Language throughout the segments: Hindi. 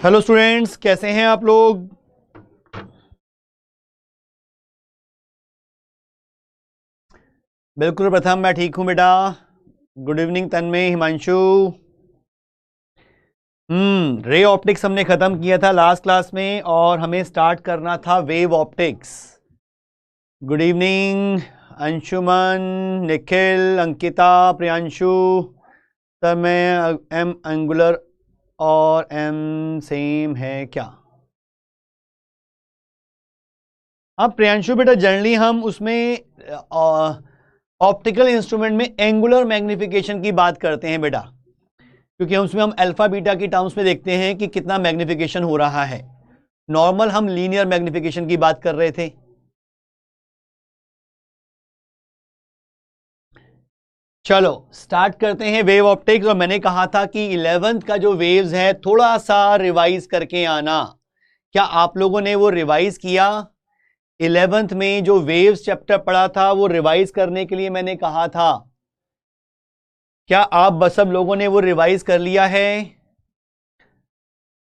हेलो स्टूडेंट्स, कैसे हैं आप लोग। बिल्कुल प्रथम, मैं ठीक हूं बेटा। गुड इवनिंग तन्मय, हिमांशु। रे ऑप्टिक्स हमने खत्म किया था लास्ट क्लास में और हमें स्टार्ट करना था wave optics. Good evening Anshuman, Nikhil, Ankita, Priyanshu. Tanmay, M angular और एम सेम है क्या? अब प्रियांशु बेटा जनरली हम उसमें ऑप्टिकल इंस्ट्रूमेंट में एंगुलर मैग्निफिकेशन की बात करते हैं बेटा, क्योंकि उसमें हम अल्फा बीटा की टर्म्स में देखते हैं कि कितना मैग्निफिकेशन हो रहा है। नॉर्मल हम लीनियर मैग्निफिकेशन की बात कर रहे थे। चलो स्टार्ट करते हैं वेव ऑप्टिक्स। और मैंने कहा था कि 11th का जो वेव्स है थोड़ा सा रिवाइज करके आना। क्या आप लोगों ने वो रिवाइज किया? 11th में जो वेव्स चैप्टर पढ़ा था वो रिवाइज करने के लिए मैंने कहा था। क्या आप सब लोगों ने वो रिवाइज कर लिया है?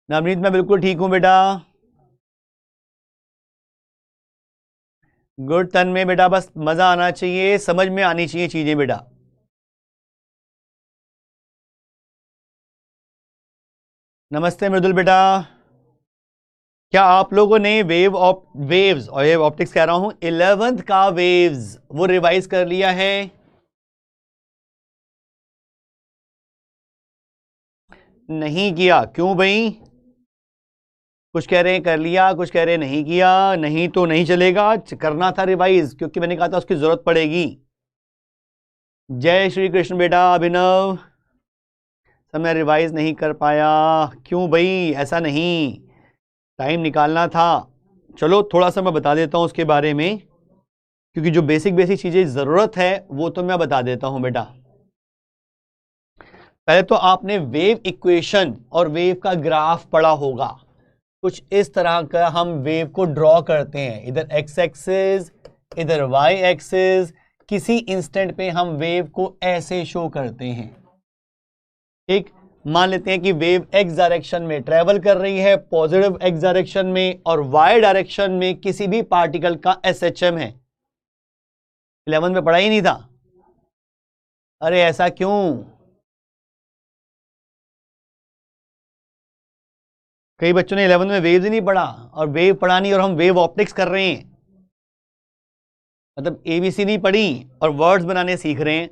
नवनीत, मैं बिल्कुल ठीक हूं बेटा। गुड तन में बेटा, बस मजा आना चाहिए, समझ में आनी चाहिए चीजें बेटा। नमस्ते मृदुल बेटा। क्या आप लोगों ने वेव्स और वेव ऑप्टिक्स कह रहा हूं 11th का वेव्स वो रिवाइज कर लिया है? नहीं किया? क्यों भाई? कुछ कह रहे हैं कर लिया, कुछ कह रहे हैं नहीं किया। नहीं तो नहीं चलेगा, करना था रिवाइज, क्योंकि मैंने कहा था उसकी जरूरत पड़ेगी। जय श्री कृष्ण बेटा अभिनव। सब मैं रिवाइज नहीं कर पाया। क्यों भाई? ऐसा नहीं, टाइम निकालना था। चलो थोड़ा सा मैं बता देता हूं उसके बारे में, क्योंकि जो बेसिक बेसिक चीजें जरूरत है वो तो मैं बता देता हूं बेटा। पहले तो आपने वेव इक्वेशन और वेव का ग्राफ पढ़ा होगा। कुछ इस तरह का हम वेव को ड्रॉ करते हैं, इधर एक्स एक्सिस इधर वाई एक्सिस। किसी इंस्टेंट पे हम वेव को ऐसे शो करते हैं। ठीक, मान लेते हैं कि वेव एक्स डायरेक्शन में ट्रेवल कर रही है, पॉजिटिव एक्स डायरेक्शन में, और वाई डायरेक्शन में किसी भी पार्टिकल का एसएचएम है। 11 में पढ़ा ही नहीं था? अरे ऐसा क्यों? कई बच्चों ने 11 में वेव्स ही नहीं पढ़ा, और वेव पढ़ा नहीं, और हम वेव ऑप्टिक्स कर रहे हैं। मतलब एबीसी नहीं पढ़ी और वर्ड्स बनाने सीख रहे हैं।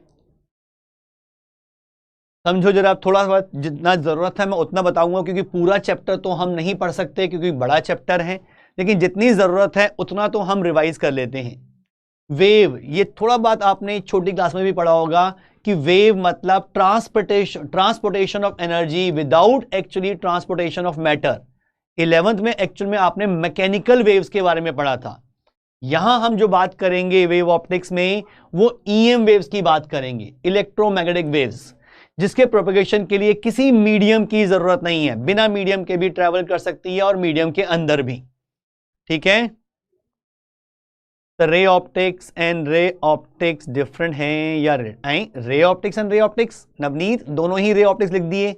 समझो जरा, थोड़ा सा जितना जरूरत है मैं उतना बताऊंगा, क्योंकि पूरा चैप्टर तो हम नहीं पढ़ सकते क्योंकि बड़ा चैप्टर है, लेकिन जितनी जरूरत है उतना तो हम रिवाइज कर लेते हैं। वेव, ये थोड़ा बात आपने छोटी क्लास में भी पढ़ा होगा कि वेव मतलब transportation of energy without actually transportation of matter. 11th में एक्चुअल में आपने मैकेनिकल वेव्स के बारे में पढ़ा था। यहां हम जो बात करेंगे वेव ऑप्टिक्स में, वो ईएम वेव्स की बात करेंगे, इलेक्ट्रोमैग्नेटिक वेव्स, जिसके प्रोपेगेशन के लिए किसी मीडियम की जरूरत नहीं है, बिना मीडियम के भी ट्रैवल कर सकती है और मीडियम के अंदर भी। ठीक है, तो ray optics and ray optics different हैं या ray optics and ray optics, Navneet दोनों ही रे ऑप्टिक्स लिख दिए।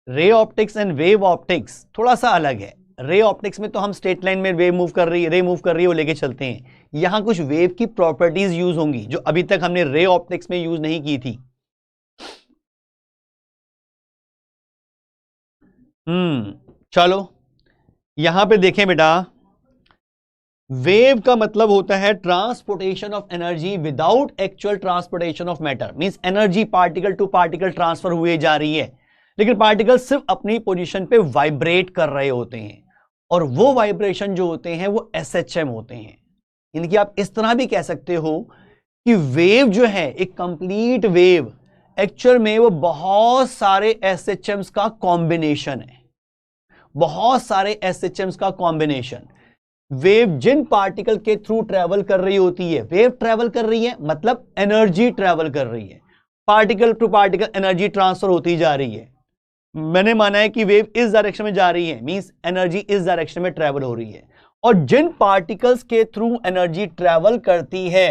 Ray optics and wave optics थोड़ा सा अलग है। रे ऑप्टिक्स में तो हम स्ट्रेट लाइन में रे मूव कर रही है वो लेके चलते हैं। यहां कुछ वेव की प्रॉपर्टीज यूज होंगी जो अभी तक हमने रे ऑप्टिक्स में यूज नहीं की थी। चलो यहां पे देखें बेटा, वेव का मतलब होता है transportation of energy without actual transportation of matter. Means energy particle to particle transfer हुए जा रही है, लेकिन पार्टिकल सिर्फ अपनी पोजीशन पे वाइब्रेट कर रहे होते हैं, और वो वाइब्रेशन जो होते हैं वो एसएचएम होते हैं। इनकी आप इस तरह भी कह सकते हो कि वेव जो है, एक कंप्लीट वेव एक्चुअल में वो बहुत सारे एसएचएम्स का कॉम्बिनेशन है, बहुत सारे एसएचएम्स का कॉम्बिनेशन। वेव जिन पार्टिकल के थ्रू ट्रेवल कर रही होती है, वेव ट्रेवल कर रही है मतलब एनर्जी ट्रेवल कर रही है, particle to particle energy transfer होती जा रही है। मैंने माना है कि वेव इस डायरेक्शन में जा रही है, मींस एनर्जी इस डायरेक्शन में ट्रेवल हो रही है। और जिन पार्टिकल्स के थ्रू एनर्जी ट्रेवल करती है,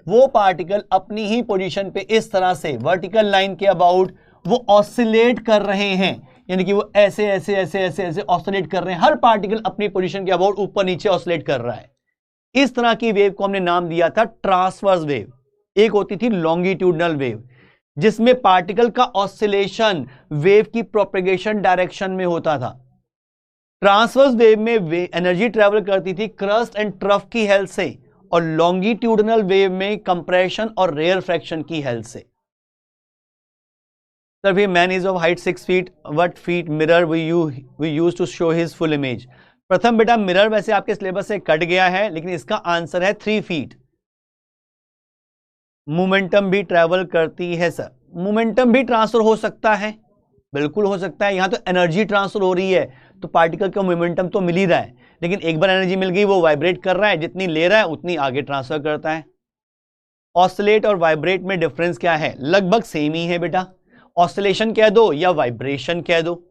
वो पार्टिकल अपनी ही पोजीशन पे इस तरह से वर्टिकल लाइन के अबाउट वो ऑसिलेट कर रहे हैं। यानी कि वो ऐसे ऐसे ऐसे ऐसे ऐसे ऑसिलेट कर रहे हैं, हर पार्टिकल अपनी पोजीशन के अबाउट ऊपर नीचे ऑसिलेट कर रहा है। इस तरह की वेव को हमने नाम दिया था ट्रांसवर्स वेव। एक होती थी लॉन्गिट्यूडनल वेव, जिसमें पार्टिकल का ऑसिलेशन वेव की प्रोपेगेशन डायरेक्शन में होता था। ट्रांसवर्स वेव में एनर्जी ट्रेवल करती थी क्रस्ट एंड ट्रफ की हेल्प से, और लॉन्गिट्यूडनल वेव में कंप्रेशन और रेयर फ्रैक्शन की हेल्प से। Sir man is of height 6 feet, what feet mirror we use to show his full image. प्रथम बेटा मिरर वैसे आपके सिलेबस से कट गया है, लेकिन इसका आंसर है 3 फीट। मोमेंटम भी ट्रेवल करती है सर, मोमेंटम भी ट्रांसफर हो सकता है, बिल्कुल हो सकता है। यहां तो एनर्जी ट्रांसफर हो रही है, तो पार्टिकल को मोमेंटम तो मिल ही रहा है, लेकिन एक बार एनर्जी मिल गई वो वाइब्रेट कर रहा है, जितनी ले रहा है उतनी आगे ट्रांसफर करता है। ऑसिलेट और वाइब्रेट में डिफरेंस क्या है? लगभग सेम ही है बेटा, ऑसिलेशन कह दो या वाइब्रेशन कह दो।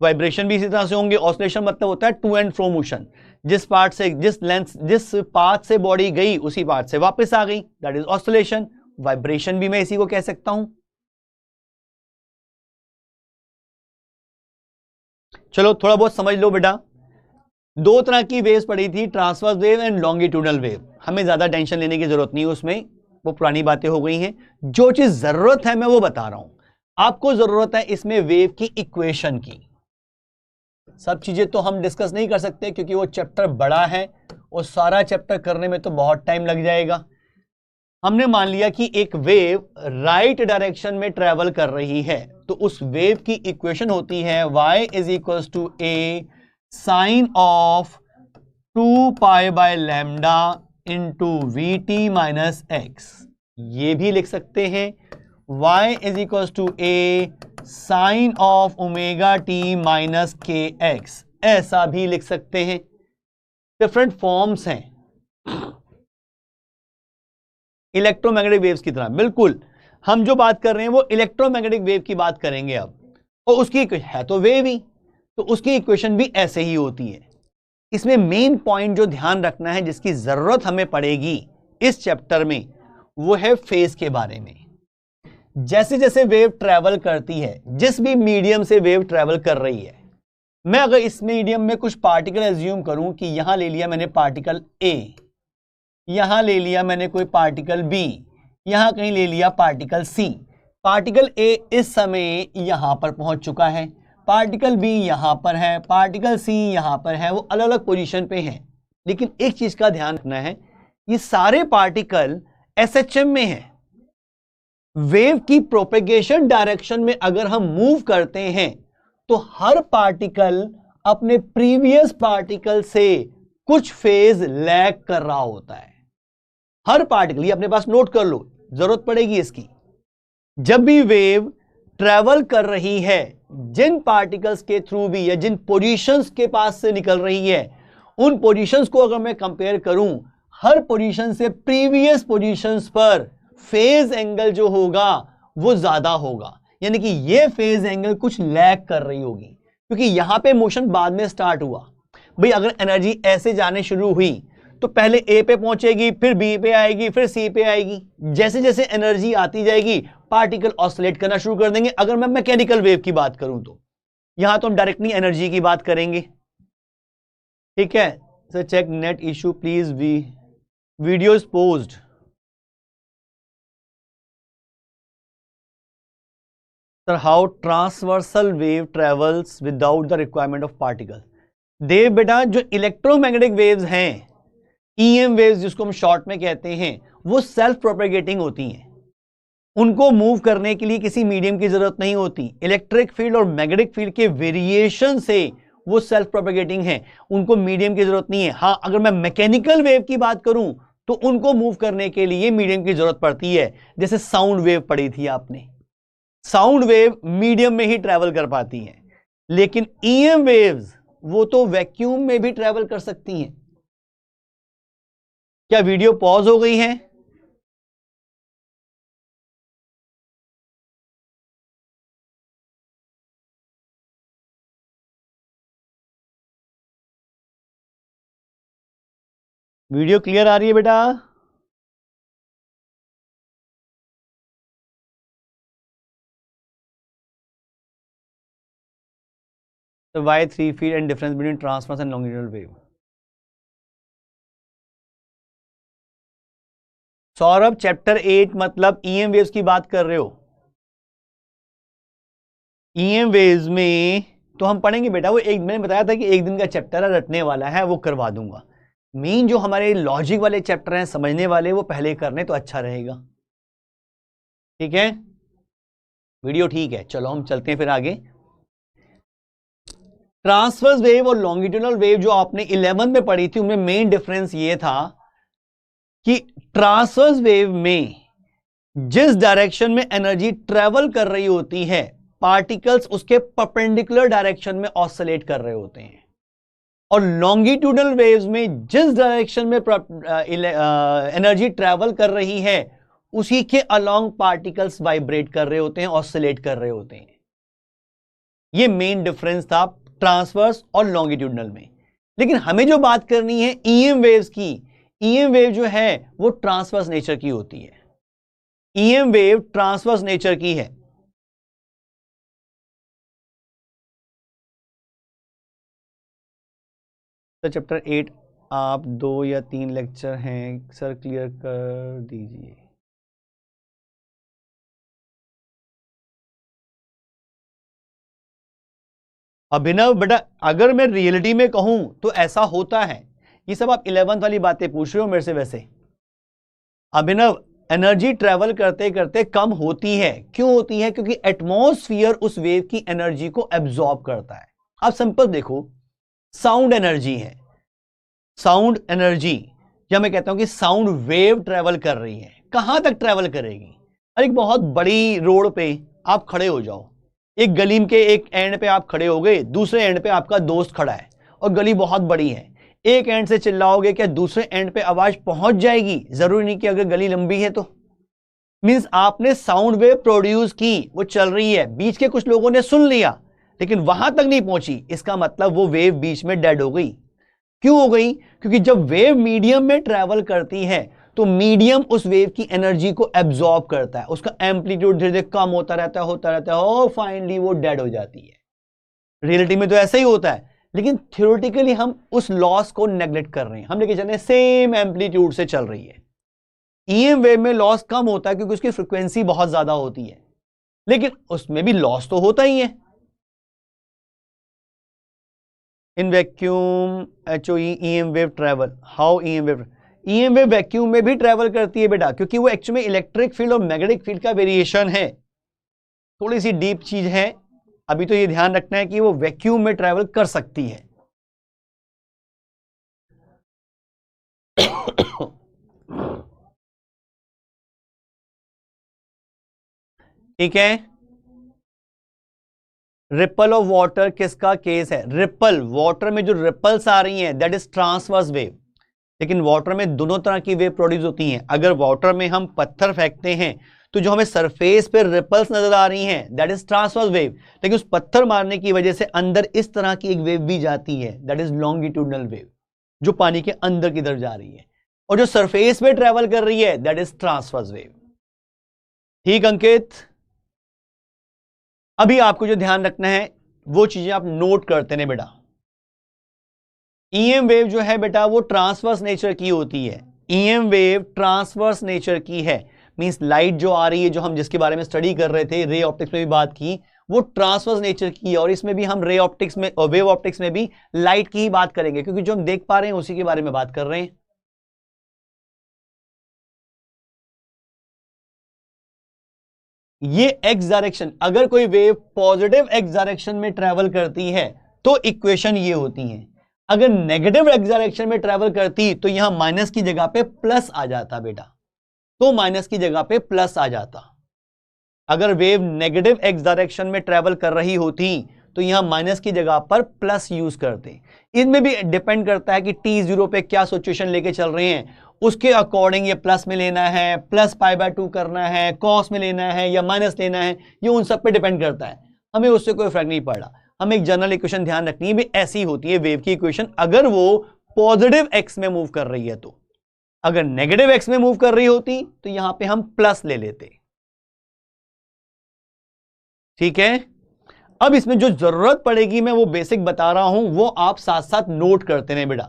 वाइब्रेशन भी इसी तरह से होंगे। ऑसिलेशन मतलब होता है टू एंड फ्रो मोशन, जिस पार्ट से जिस पाथ से बॉडी गई उसी पार्ट से वापस आ गई, दैट इज ऑसिलेशन। वाइब्रेशन भी मैं इसी को कह सकता हूं। चलो थोड़ा बहुत समझ लो बेटा। दो तरह की वेव्स पड़ी थी, transverse wave and longitudinal wave. हमें ज्यादा टेंशन लेने की जरूरत नहीं है उसमें, वो पुरानी बातें हो गई हैं। जो चीज जरूरत है मैं वो बता रहा हूं आपको। जरूरत है इसमें वेव की इक्वेशन की। सब चीजें तो हम डिस्कस नहीं कर सकते क्योंकि वो चैप्टर बड़ा है और सारा चैप्टर करने में तो बहुत टाइम लग जाएगा। हमने मान लिया कि एक वेव राइट डायरेक्शन में ट्रेवल कर रही है, तो उस वेव की इक्वेशन होती है y is equal to a sine of 2 pi by lambda into v t minus x. ये भी लिख सकते हैं y is equal to a sine of omega t minus k x, ऐसा भी लिख सकते हैं। डिफरेंट फॉर्म्स हैं इलेक्ट्रोमैग्नेटिक वेव्स की तरह। बिल्कुल हम जो बात कर रहे हैं वो इलेक्ट्रोमैग्नेटिक वेव की बात करेंगे अब, और उसकी है तो वेव ही, तो उसकी इक्वेशन भी ऐसे ही होती है। इसमें मेन पॉइंट जो ध्यान रखना है, जिसकी जरूरत हमें पड़ेगी इस चैप्टर में, वो है फेज के बारे में। जैसे जैसे वेव ट्रेवल करती है, जिस भी मीडियम से वेव ट्रेवल कर रही है, मैं अगर इस मीडियम में कुछ पार्टिकल एज्यूम करूं कि यहां ले लिया मैंने पार्टिकल ए, यहां ले लिया मैंने कोई पार्टिकल बी, यहां कहीं ले लिया पार्टिकल सी। पार्टिकल ए इस समय यहां पर पहुंच चुका है, पार्टिकल बी यहां पर है, पार्टिकल सी यहां पर है, वो अलग अलग पोजीशन पे हैं। लेकिन एक चीज का ध्यान रखना है, ये सारे पार्टिकल एसएचएम में हैं। वेव की प्रोपेगेशन डायरेक्शन में अगर हम मूव करते हैं तो हर पार्टिकल अपने प्रीवियस पार्टिकल से कुछ फेज लैग कर रहा होता है। हर पार्टिकल, ये अपने पास नोट कर लो, जरूरत पड़ेगी इसकी। जब भी वेव ट्रेवल कर रही है, जिन पार्टिकल्स के थ्रू भी या जिन पोजीशंस के पास से निकल रही है, उन पोजीशंस को अगर मैं कंपेयर करूं, हर पोजीशन से प्रीवियस पोजीशंस पर फेज एंगल जो होगा वो ज्यादा होगा। यानी कि ये फेज एंगल कुछ लैग कर रही होगी, क्योंकि यहां पे मोशन बाद में स्टार्ट हुआ। भाई अगर एनर्जी ऐसे जाने शुरू हुई तो पहले ए पे पहुंचेगी, फिर बी पे आएगी, फिर सी पे आएगी। जैसे जैसे एनर्जी आती जाएगी पार्टिकल ऑसिलेट करना शुरू कर देंगे। अगर मैं मैकेनिकल वेव की बात करूं तो यहां तो हम डायरेक्टली एनर्जी की बात करेंगे, ठीक है। Sir check net issue please, video is paused. Sir how transversal wave travels without the requirement of particle. Dev बेटा जो इलेक्ट्रोमैग्नेटिक वेव्स हैं, ईएम वेव्स जिसको हम शॉर्ट में कहते हैं, वो सेल्फ प्रोपेगेटिंग होती हैं। उनको मूव करने के लिए किसी मीडियम की जरूरत नहीं होती। इलेक्ट्रिक फील्ड और मैग्नेटिक फील्ड के वेरिएशन से वो सेल्फ प्रोपेगेटिंग है, उनको मीडियम की जरूरत नहीं है। हां अगर मैं मैकेनिकल वेव की बात करूं तो उनको मूव करने के लिए मीडियम की जरूरत पड़ती है। जैसे साउंड वेव पढ़ी थी आपने, साउंड वेव मीडियम में ही ट्रेवल कर पाती है, लेकिन ईएम वेव्स वो तो वैक्यूम में भी ट्रेवल कर सकती हैं। क्या वीडियो पॉज हो गई है? वीडियो क्लियर आ रही है बेटा? तो why 3 feet and difference between transverse and longitudinal wave. Saurabh chapter 8 मतलब ईएम वेव्स की बात कर रहे हो? ईएम वेव्स में तो हम पढ़ेंगे बेटा, वो एक मैंने बताया था कि एक दिन का चैप्टर है, रटने वाला है, वो करवा दूंगा। मेन जो हमारे लॉजिक वाले चैप्टर हैं, समझने वाले, वो पहले करने तो अच्छा रहेगा। ठीक है, वीडियो ठीक है, चलो हम चलते हैं फिर आगे। ट्रांसवर्स वेव और लॉन्गिट्यूडनल वेव जो आपने 11 में पढ़ी थी, उनमें मेन डिफरेंस ये था कि ट्रांसवर्स वेव में जिस डायरेक्शन में एनर्जी ट्रेवल कर रही होती है, पार्टिकल्स उसके परपेंडिकुलर डायरेक्शन में ऑसिलेट कर रहे होते हैं, और लॉन्गिट्यूडनल वेव्स में जिस डायरेक्शन में एनर्जी ट्रेवल कर रही है, उसी के अलोंग पार्टिकल्स वाइब्रेट कर रहे होते हैं, ऑसिलेट कर रहे होते हैं। ये मेन डिफरेंस था ट्रांसवर्स और लॉन्गिट्यूडनल में। लेकिन हमें जो बात करनी है ईएम वेव्स की, ईएम वेव जो है वो ट्रांसवर्स नेचर की होती है। ईएम वेव ट्रांसवर्स नेचर की है। तो चैप्टर 8 आप 2 या 3 लेक्चर हैं सर, क्लियर कर दीजिए। अभिनव बेटा, अगर मैं रियलिटी में कहूं तो ऐसा होता है। ये सब आप 11th वाली बातें पूछ रहे हो मेरे से। वैसे अभिनव, एनर्जी ट्रेवल करते करते कम होती है। क्यों होती है? क्योंकि एटमॉस्फेयर उस वेव की एनर्जी को एब्जॉर्ब करता है। आप सिंपल देखो, साउंड एनर्जी है, साउंड एनर्जी, या मैं कहता हूं कि साउंड वेव ट्रेवल कर रही है। कहां तक ट्रेवल करेगी? अरे एक बहुत बड़ी रोड पे आप खड़े हो जाओ, एक गली के एक एंड पे आप खड़े हो गए, दूसरे एंड पे आपका दोस्त खड़ा है और गली बहुत बड़ी है। एक एंड से चिल्लाओगे, क्या दूसरे एंड पे आवाज पहुंच जाएगी? जरूरी नहीं कि अगर गली लंबी है तो। मींस आपने साउंड वेव प्रोड्यूस की, वो चल रही है, बीच के कुछ लोगों ने सुन लिया लेकिन वहां तक नहीं पहुंची, इसका मतलब वो वेव बीच में डेड हो गई। क्यों हो गई? क्योंकि जब वेव मीडियम में ट्रेवल करती है तो मीडियम उस वेव की एनर्जी को एब्जॉर्ब करता है, उसका एम्पलीट्यूड धीरे धीरे कम होता रहता है और फाइनली वो डेड हो जाती है। रियलिटी में तो ऐसा ही होता है, लेकिन थ्योरेटिकली हम उस लॉस को नेग्लेक्ट कर रहे हैं। हम लेके चल रहे हैं सेम एम्पलीट्यूड से चल रही है। ईएम वेव में लॉस कम होता है क्योंकि उसकी फ्रीक्वेंसी बहुत ज्यादा होती है, लेकिन उसमें भी लॉस तो होता ही है। In vacuum HOE EM wave travel, how EM wave? EM wave vacuum में भी ट्रेवल करती है बेटा, क्योंकि वो एक्चुअली में इलेक्ट्रिक फील्ड और मैग्नेटिक फील्ड का वेरिएशन है। थोड़ी सी डीप चीज है, अभी तो ये ध्यान रखना है कि वो वैक्यूम में ट्रेवल कर सकती है। ठीक है। रिपल ऑफ वाटर किसका केस है? रिपल, वाटर में जो रिपल्स आ रही हैं दैट इज ट्रांसवर्स वेव। लेकिन वाटर में दोनों तरह की वेव प्रोड्यूस होती हैं। अगर वाटर में हम पत्थर फेंकते हैं तो जो हमें सरफेस पे रिपल्स नजर आ रही हैं दैट इज ट्रांसवर्स वेव, लेकिन उस पत्थर मारने की वजह से अंदर इस तरह की एक वेव भी जाती है दैट इज लॉन्गिट्यूडनल वेव, जो पानी के अंदर की तरफ जा रही है, और जो सरफेस पे ट्रेवल कर रही है दैट इज ट्रांसवर्स वेव। ठीक अंकित? अभी आपको जो ध्यान रखना है वो चीजें आप नोट करते हैं बेटा। ईएम वेव जो है बेटा वो ट्रांसवर्स नेचर की होती है। ईएम वेव ट्रांसवर्स नेचर की है, मींस लाइट जो आ रही है, जो हम जिसके बारे में स्टडी कर रहे थे, रे ऑप्टिक्स में भी बात की, वो ट्रांसवर्स नेचर की है। और इसमें भी हम रे ऑप्टिक्स में और वेव ऑप्टिक्स में भी लाइट की ही बात करेंगे, क्योंकि जो हम देख पा रहे हैं उसी के बारे में बात कर रहे हैं। ये एक्स डायरेक्शन, अगर कोई वेव पॉजिटिव एक्स डायरेक्शन में ट्रेवल करती है तो इक्वेशन ये होती है। अगर नेगेटिव एक्स डायरेक्शन में ट्रेवल करती तो यहां माइनस की जगह पे प्लस आ जाता बेटा, तो माइनस की जगह पे प्लस आ जाता। अगर वेव नेगेटिव एक्स डायरेक्शन में ट्रेवल कर रही होती तो यहां माइनस की जगह पर प्लस यूज करते। इनमें भी डिपेंड करता है कि t0 पे क्या सिचुएशन लेके चल रहे हैं, उसके अकॉर्डिंग ये प्लस में लेना है, प्लस π/2 करना है, कॉस में लेना है या माइनस लेना है, ये उन सब पे डिपेंड करता है। हमें उससे कोई फर्क नहीं पड़ रहा। हमें एक जनरल इक्वेशन ध्यान रखनी है, भी ऐसी होती है वेव की इक्वेशन, अगर वो पॉजिटिव एक्स में मूव कर रही है तो। अगर नेगेटिव एक्स में मूव कर रही होती तो यहां पे हम प्लस ले लेते। ठीक है। अब इसमें जो जरूरत पड़ेगी मैं वो बेसिक बता रहा हूं, वो आप साथ साथ नोट करते रहे बेटा।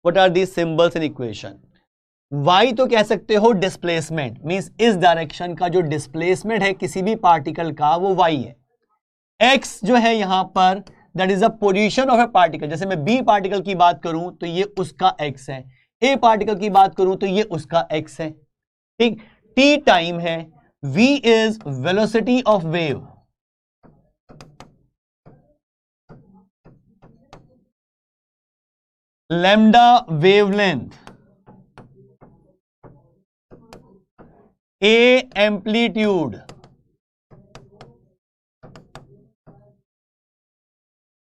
What are these symbols in equation? y तो कह सकते हो डिस्प्लेसमेंट, मींस इस डायरेक्शन का जो डिस्प्लेसमेंट है किसी भी पार्टिकल का वो y है। x जो है यहां पर that is the position of A particle. जैसे मैं b पार्टिकल की बात करूं तो ये उसका x है, a पार्टिकल की बात करूं तो ये उसका x है, ठीक। t टाइम है, v is velocity of wave, lambda wavelength, A amplitude,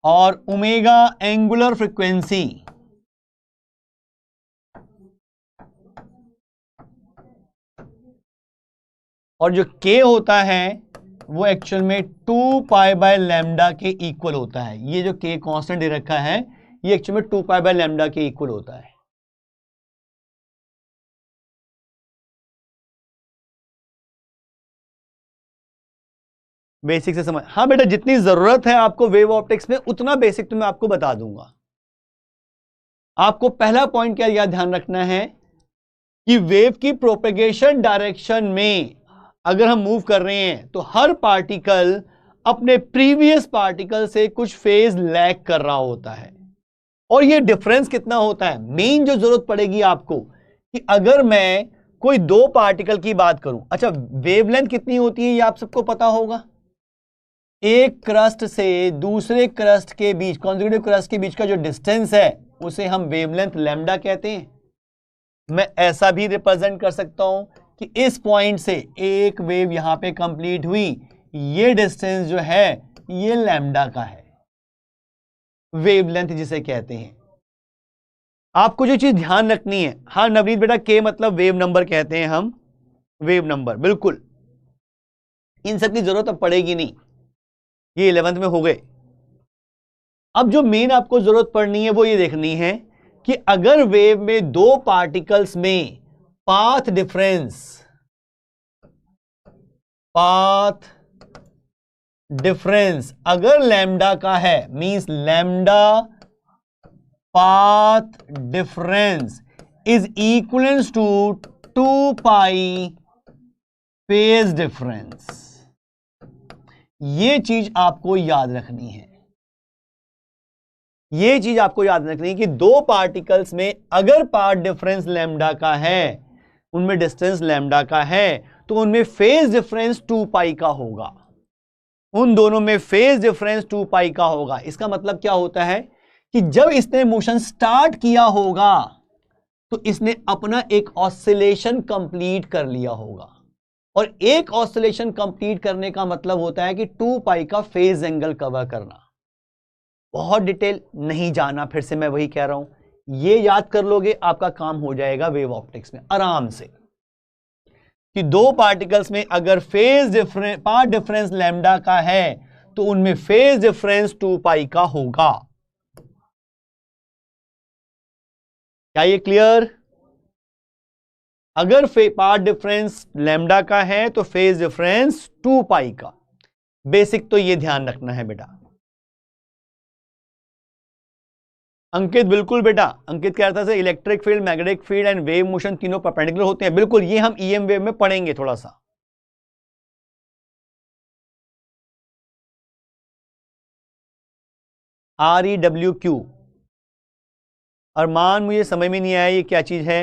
और ओमेगा एंगुलर फ्रीक्वेंसी। और जो k होता है वो एक्चुअल में 2 पाई बाय लैम्डा के इक्वल होता है। ये जो k कांस्टेंट दे रखा है ये एक्चुअल में 2 पाई बाय लैम्डा के इक्वल होता है। बेसिक से समझ, हाँ बेटा जितनी जरूरत है आपको वेव ऑप्टिक्स में उतना बेसिक तो मैं आपको बता दूंगा। आपको पहला पॉइंट क्या याद ध्यान रखना है कि वेव की प्रोपेगेशन डायरेक्शन में अगर हम मूव कर रहे हैं तो हर पार्टिकल अपने प्रीवियस पार्टिकल से कुछ फेज लैग कर रहा होता है। और ये डिफरेंस कितना होता है, मेन जो जरूरत पड़ेगी आपको कि अगर मैं कोई दो पार्टिकल की बात करूं, अच्छा वेवलेंथ कितनी होती है ये आप सबको पता होगा। एक क्रस्ट से दूसरे क्रस्ट के बीच, कॉन्जिक्यूटिव क्रस्ट के बीच का जो डिस्टेंस है उसे हम वेवलेंथ लैम्डा कहते हैं। मैं ऐसा भी रिप्रेजेंट कर सकता हूं कि इस पॉइंट से एक वेव यहां पे कंप्लीट हुई, ये डिस्टेंस जो है ये लैम्डा का है, वेवलेंथ जिसे कहते हैं। आपको जो चीज ध्यान रखनी है, हाँ नवनीत बेटा के मतलब वेव नंबर कहते हैं हम, वेव नंबर बिल्कुल, इन सब की जरूरत अब पड़ेगी नहीं, ये 11th में हो गए। अब जो मेन आपको जरूरत पड़नी है वो ये देखनी है कि अगर वेव में दो पार्टिकल्स में पाथ डिफरेंस अगर लैम्डा का है, means lambda path difference is equal to 2 pi phase difference. ये चीज आपको याद रखनी है, ये चीज आपको याद रखनी है कि दो पार्टिकल्स में अगर पाथ डिफरेंस लैम्डा का है, उनमें डिस्टेंस लैम्डा का है, तो उनमें फेज डिफरेंस 2 पाई का होगा। उन दोनों में फेज डिफरेंस 2 पाई का होगा। इसका मतलब क्या होता है कि जब इसने मोशन स्टार्ट किया होगा तो इसने अपना एक ऑसिलेशन कंप्लीट कर लिया होगा, और एक ऑसिलेशन कंप्लीट करने का मतलब होता है कि 2 पाई का फेज एंगल कवर करना। बहुत डिटेल नहीं जाना, फिर से मैं वही कह रहा हूं, ये याद कर लोगे आपका काम हो जाएगा वेव ऑप्टिक्स में आराम से, कि दो पार्टिकल्स में अगर पाथ डिफरेंस लैम्डा का है तो उनमें फेज डिफरेंस 2 पाई का होगा। क्या ये क्लियर? अगर पाथ डिफरेंस लैम्डा का है तो फेज डिफरेंस 2 पाई का। बेसिक तो ये ध्यान रखना है बेटा। अंकित बिल्कुल बेटा, अंकित कह रहा था electric field, magnetic field and wave motion तीनों परपेंडिकुलर होते हैं। बिल्कुल, ये हम ईएम वेव में पढ़ेंगे थोड़ा सा। REWQ, अरमान मुझे समझ में नहीं आया ये क्या चीज है।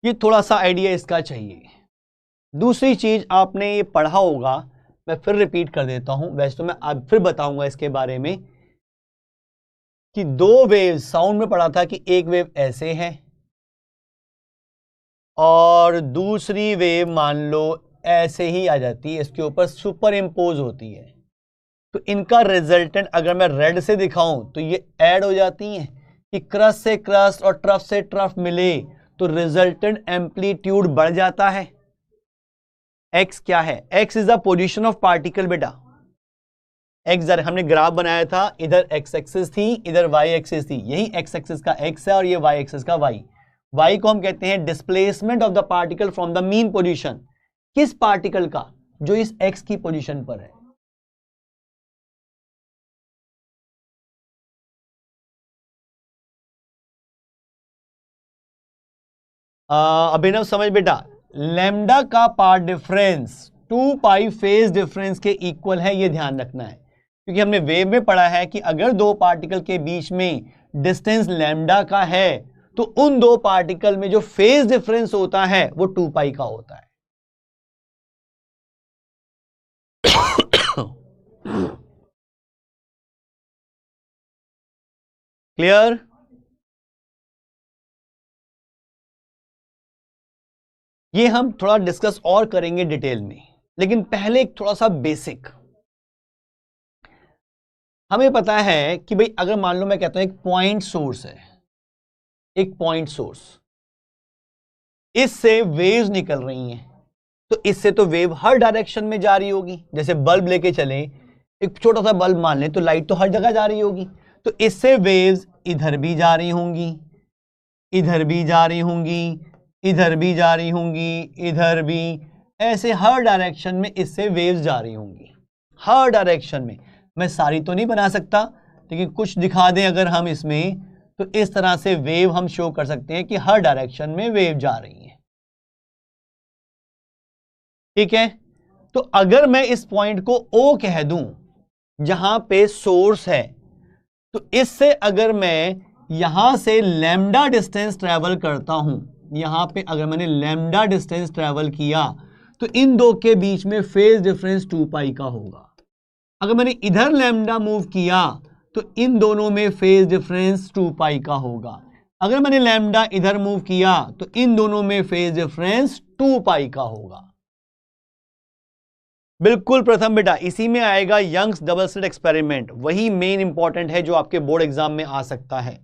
ये थोड़ा सा आइडिया इसका चाहिए। दूसरी चीज आपने ये पढ़ा होगा, मैं फिर रिपीट कर देता हूं, वैसे तो मैं अब फिर बताऊंगा इसके बारे में, कि दो वेव, साउंड में पढ़ा था कि एक वेव ऐसे है और दूसरी वेव मान लो ऐसे ही आ जाती है, इसके ऊपर सुपर इम्पोज होती है। तो इनका रिजल्टेंट अगर मैं रेड से दिखाऊं तो ये ऐड हो जाती हैं कि क्रस्ट से क्रस्ट और ट्रफ से ट्रफ मिले तो रिजल्टेंट एम्पलीट्यूड बढ़ जाता है। एक्स क्या है? X is the position of particle बेटा। एक्स हमने ग्राफ बनाया था, इधर एक्स एक्सिस थी, इधर वाई एक्सिस थी, यही एक्स एक्सिस का एक्स है और ये वाई एक्सिस का वाई। y को हम कहते हैं displacement of the particle from the mean position, किस पार्टिकल का, जो इस x की पोजीशन पर है। अभिनव समझ बेटा, लैम्डा का path difference 2 pi phase difference के इक्वल है, ये ध्यान रखना है, क्योंकि हमने वेव में पढ़ा है कि अगर दो पार्टिकल के बीच में डिस्टेंस लैम्डा का है तो उन दो पार्टिकल में जो फेज डिफरेंस होता है वो 2 पाई का होता है। क्लियर? ये हम थोड़ा डिस्कस और करेंगे डिटेल में, लेकिन पहले एक थोड़ा सा बेसिक। हमें पता है कि भाई अगर मान लो मैं कहता हूं एक पॉइंट सोर्स है, एक पॉइंट सोर्स, इससे वेव्स निकल रही हैं, तो इससे तो वेव हर डायरेक्शन में जा रही होगी। जैसे बल्ब लेके चले, एक छोटा सा बल्ब मान लें, तो लाइट तो हर जगह जा रही होगी, तो इससे वेव्स इधर भी जा रही होंगी, इधर भी जा रही होंगी, इधर भी जा रही होंगी, इधर भी, ऐसे हर डायरेक्शन में इससे वेव्स जा रही होंगी, हर डायरेक्शन में। मैं सारी तो नहीं बना सकता, लेकिन कुछ दिखा दें अगर हम इसमें, तो इस तरह से वेव हम शो कर सकते हैं कि हर डायरेक्शन में वेव जा रही है। ठीक है, तो अगर मैं इस पॉइंट को O कह दूं जहां पे सोर्स है, तो इससे अगर मैं यहां से लैम्डा डिस्टेंस ट्रेवल करता हूं, यहां पे अगर मैंने लैम्डा डिस्टेंस ट्रेवल किया, तो इन दो के बीच में फेज डिफरेंस 2 पाई का होगा। अगर मैंने इधर लैम्डा मूव किया तो इन दोनों में फेज डिफरेंस 2 पाई का होगा। अगर मैंने लैम्डा इधर मूव किया तो इन दोनों में फेज डिफरेंस 2 पाई का होगा। बिल्कुल प्रथम बेटा, इसी में आएगा यंग्स डबल स्लिट एक्सपेरिमेंट, वही मेन इंपॉर्टेंट है जो आपके बोर्ड एग्जाम में आ सकता है।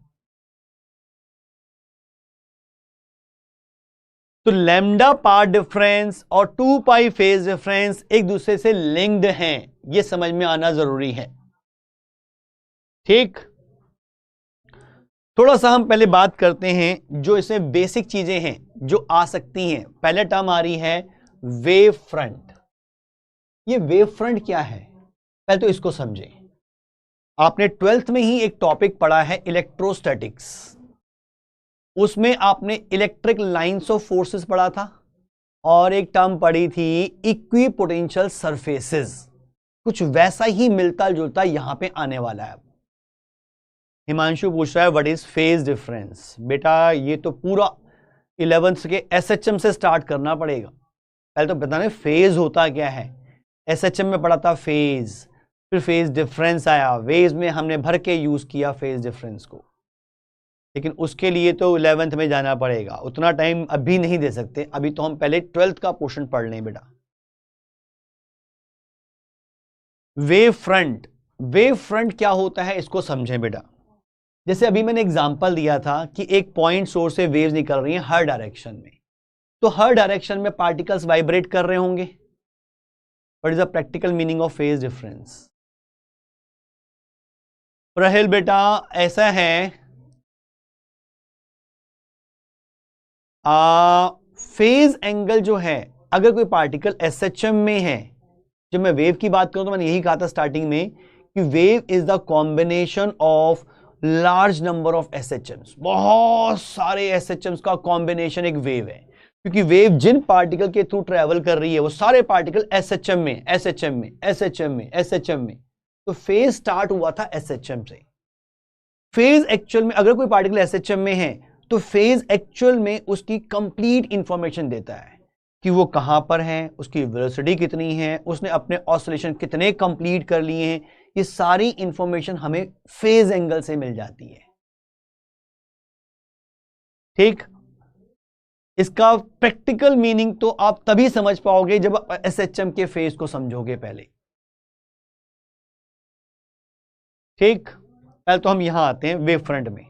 तो लैम्डा पार्ट डिफरेंस और 2 पाई फेज डिफरेंस एक दूसरे से लिंक्ड हैं, यह समझ में आना जरूरी है। ठीक, थोड़ा सा हम पहले बात करते हैं जो इसमें बेसिक चीजें हैं जो आ सकती हैं। पहले टर्म आ रही है वेव फ्रंट। ये वेव फ्रंट क्या है, पहले तो इसको समझें। आपने 12th में ही एक टॉपिक पढ़ा है इलेक्ट्रोस्टैटिक्स, उसमें आपने इलेक्ट्रिक लाइंस ऑफ फोर्सेस पढ़ा था, और एक टर्म पढ़ी थी इक्विपोटेंशियल सरफेसेस। कुछ वैसा ही मिलता जुलता यहां पे आने वाला है। हिमांशु पूछ रहा है व्हाट इज फेज डिफरेंस। बेटा ये तो पूरा 11th के एसएचएम से स्टार्ट करना पड़ेगा। पहले तो बताना फेज होता क्या है। एसएचएम में पढ़ा था फेज, फिर फेज डिफरेंस आया, वेज में हमने भर के यूज किया फेज डिफरेंस को, लेकिन उसके लिए तो 11th में जाना पड़ेगा, उतना टाइम अभी नहीं दे सकते। अभी तो हम पहले 12th का पोर्शन पढ़ लें बेटा। वेव फ्रंट, वेव फ्रंट क्या होता है इसको समझें बेटा। जैसे अभी मैंने एग्जांपल दिया था कि एक पॉइंट सोर्स से वेव्स निकल रही हैं हर डायरेक्शन में, तो हर डायरेक्शन में पार्टिकल्स वाइब्रेट कर रहे होंगे। What is the practical meaning of phase difference? Rahil बेटा ऐसा है, फेज एंगल जो है, अगर कोई पार्टिकल एसएचएम में है, जब मैं वेव की बात करूं तो मैंने यही कहा था स्टार्टिंग में कि wave is the combination of large number of SHMs. बहुत सारे एसएचएम्स का कॉम्बिनेशन एक वेव है, क्योंकि वेव जिन पार्टिकल के थ्रू ट्रेवल कर रही है वो सारे पार्टिकल एसएचएम में, एसएचएम में, एसएचएम में, एसएचएम में। तो फेज स्टार्ट हुआ था एसएचएम से। फेज एक्चुअल में अगर कोई पार्टिकल एसएचएम में है तो फेज एक्चुअल में उसकी कंप्लीट इंफॉर्मेशन देता है कि वो कहां पर है, उसकी वेलोसिटी कितनी है, उसने अपने ऑसिलेशन कितने कंप्लीट कर लिए हैं। ये सारी इंफॉर्मेशन हमें फेज एंगल से मिल जाती है। ठीक, इसका प्रैक्टिकल मीनिंग तो आप तभी समझ पाओगे जब आप एसएचएम के फेज को समझोगे पहले। ठीक, पहले तो हम यहां आते हैं वेव फ्रंट में।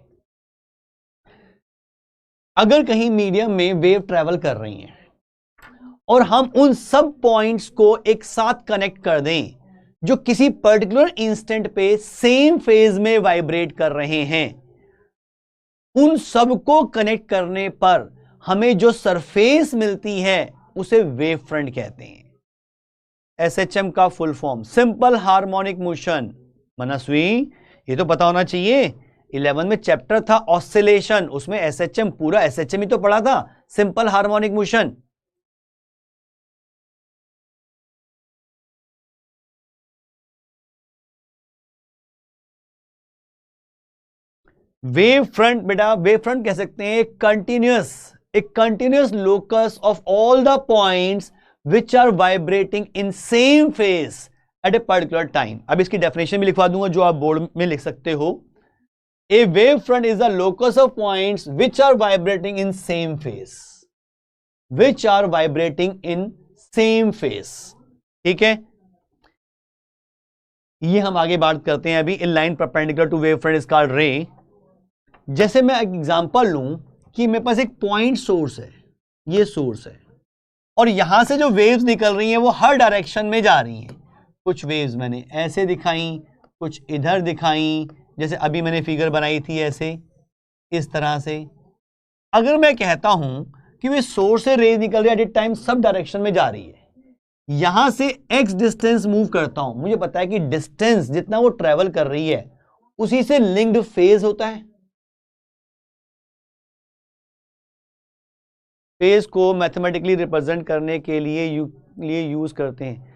अगर कहीं मीडियम में वेव ट्रेवल कर रही हैं और हम उन सब पॉइंट्स को एक साथ कनेक्ट कर दें जो किसी पर्टिकुलर इंस्टेंट पे सेम फेज में वाइब्रेट कर रहे हैं, उन सबको कनेक्ट करने पर हमें जो सरफेस मिलती है उसे वेव फ्रंट कहते हैं। एसएचएम का full form simple harmonic motion. Manasvi ये तो पता होना चाहिए, 11 में चैप्टर था ऑसिलेशन, उसमें एसएचएम, पूरा एसएचएम ही तो पढ़ा था, simple harmonic motion. Wave front बेटा, वेव फ्रंट कह सकते हैं एक continuous locus of all the points which are vibrating in same phase at a particular time. अब इसकी डेफिनेशन भी लिखवा दूंगा जो आप बोर्ड में लिख सकते हो। A wave front is the locus of points which are vibrating in same phase, which are vibrating in same phase. ठीक है, ये हम आगे बात करते हैं। अभी in line perpendicular to wave front is called ray. जैसे मैं एक एग्जांपल लूं कि मेरे पास एक पॉइंट सोर्स है, ये सोर्स है, और यहां से जो वेव्स निकल रही हैं वो हर डायरेक्शन में जा रही हैं। कुछ वेव्स मैंने ऐसे दिखाई, कुछ इधर दिखाई, जैसे अभी मैंने फिगर बनाई थी ऐसे, इस तरह से। अगर मैं कहता हूं कि वे सोर्स से रेज निकल रही है एट ए टाइम, सब डायरेक्शन में जा रही है, यहां से x डिस्टेंस मूव करता हूं, मुझे पता है कि डिस्टेंस जितना वो ट्रेवल कर रही है उसी से लिंक्ड फेज होता है। फेज को मैथमेटिकली रिप्रेजेंट करने के लिए यूज करते हैं।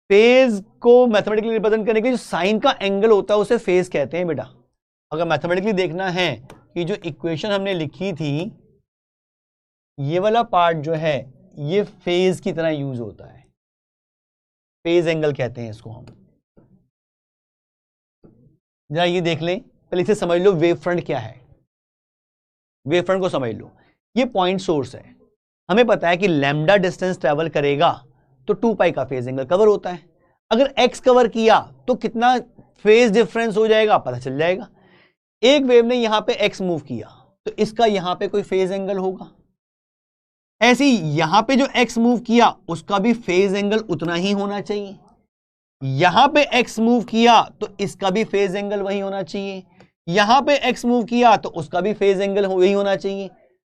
फेज को मैथमेटिकली रिप्रेजेंट करने के लिए जो साइन का एंगल होता है उसे फेज कहते हैं बेटा। अगर मैथमेटिकली देखना है कि जो इक्वेशन हमने लिखी थी, ये वाला पार्ट जो है ये फेज की तरह यूज होता है, फेज एंगल कहते हैं इसको हम। जरा ये देख लें, पहले इसे समझ लो वेव फ्रंट क्या है। वेव फ्रंट को समझ लो, ये पॉइंट सोर्स है, हमें पता है कि लैम्डा डिस्टेंस ट्रेवल करेगा तो 2 पाई का फेज एंगल कवर होता है। अगर x कवर किया तो कितना फेज डिफरेंस हो जाएगा पता चल जाएगा। एक वेव ने यहां पे x मूव किया तो इसका यहां पे कोई फेज एंगल होगा, ऐसे ही यहां पे जो x मूव किया उसका भी फेज एंगल उतना ही होना चाहिए। यहां पे x मूव किया तो इसका भी फेज एंगल वही होना चाहिए, यहां पे x मूव किया तो उसका भी फेज एंगल वही होना चाहिए।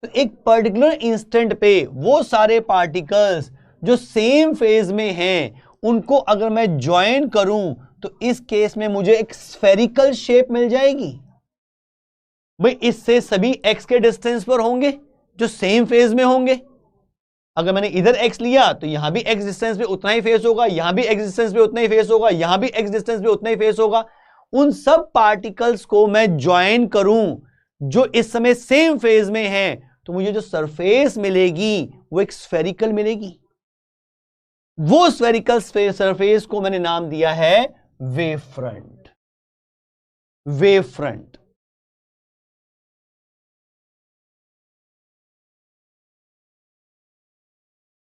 तो एक पर्टिकुलर इंस्टेंट पे वो सारे पार्टिकल्स जो सेम फेज में हैं उनको अगर मैं ज्वाइन करूं तो इस केस में मुझे एक स्फेरिकल शेप मिल जाएगी। भाई इससे सभी x के डिस्टेंस पर होंगे जो सेम फेज में होंगे। अगर मैंने इधर x लिया तो यहां भी x डिस्टेंस पे उतना ही फेस होगा, यहां भी x डिस्टेंस पे उतना ही फेस होगा, यहां भी x डिस्टेंस पे उतना ही फेस होगा। उन सब पार्टिकल्स को मैं ज्वाइन करूं जो इस समय सेम फेज में हैं तो मुझे जो सरफेस मिलेगी वो एक स्फेरिकल मिलेगी। वो स्फेरिकल सरफेस को मैंने नाम दिया है wave front. Wave front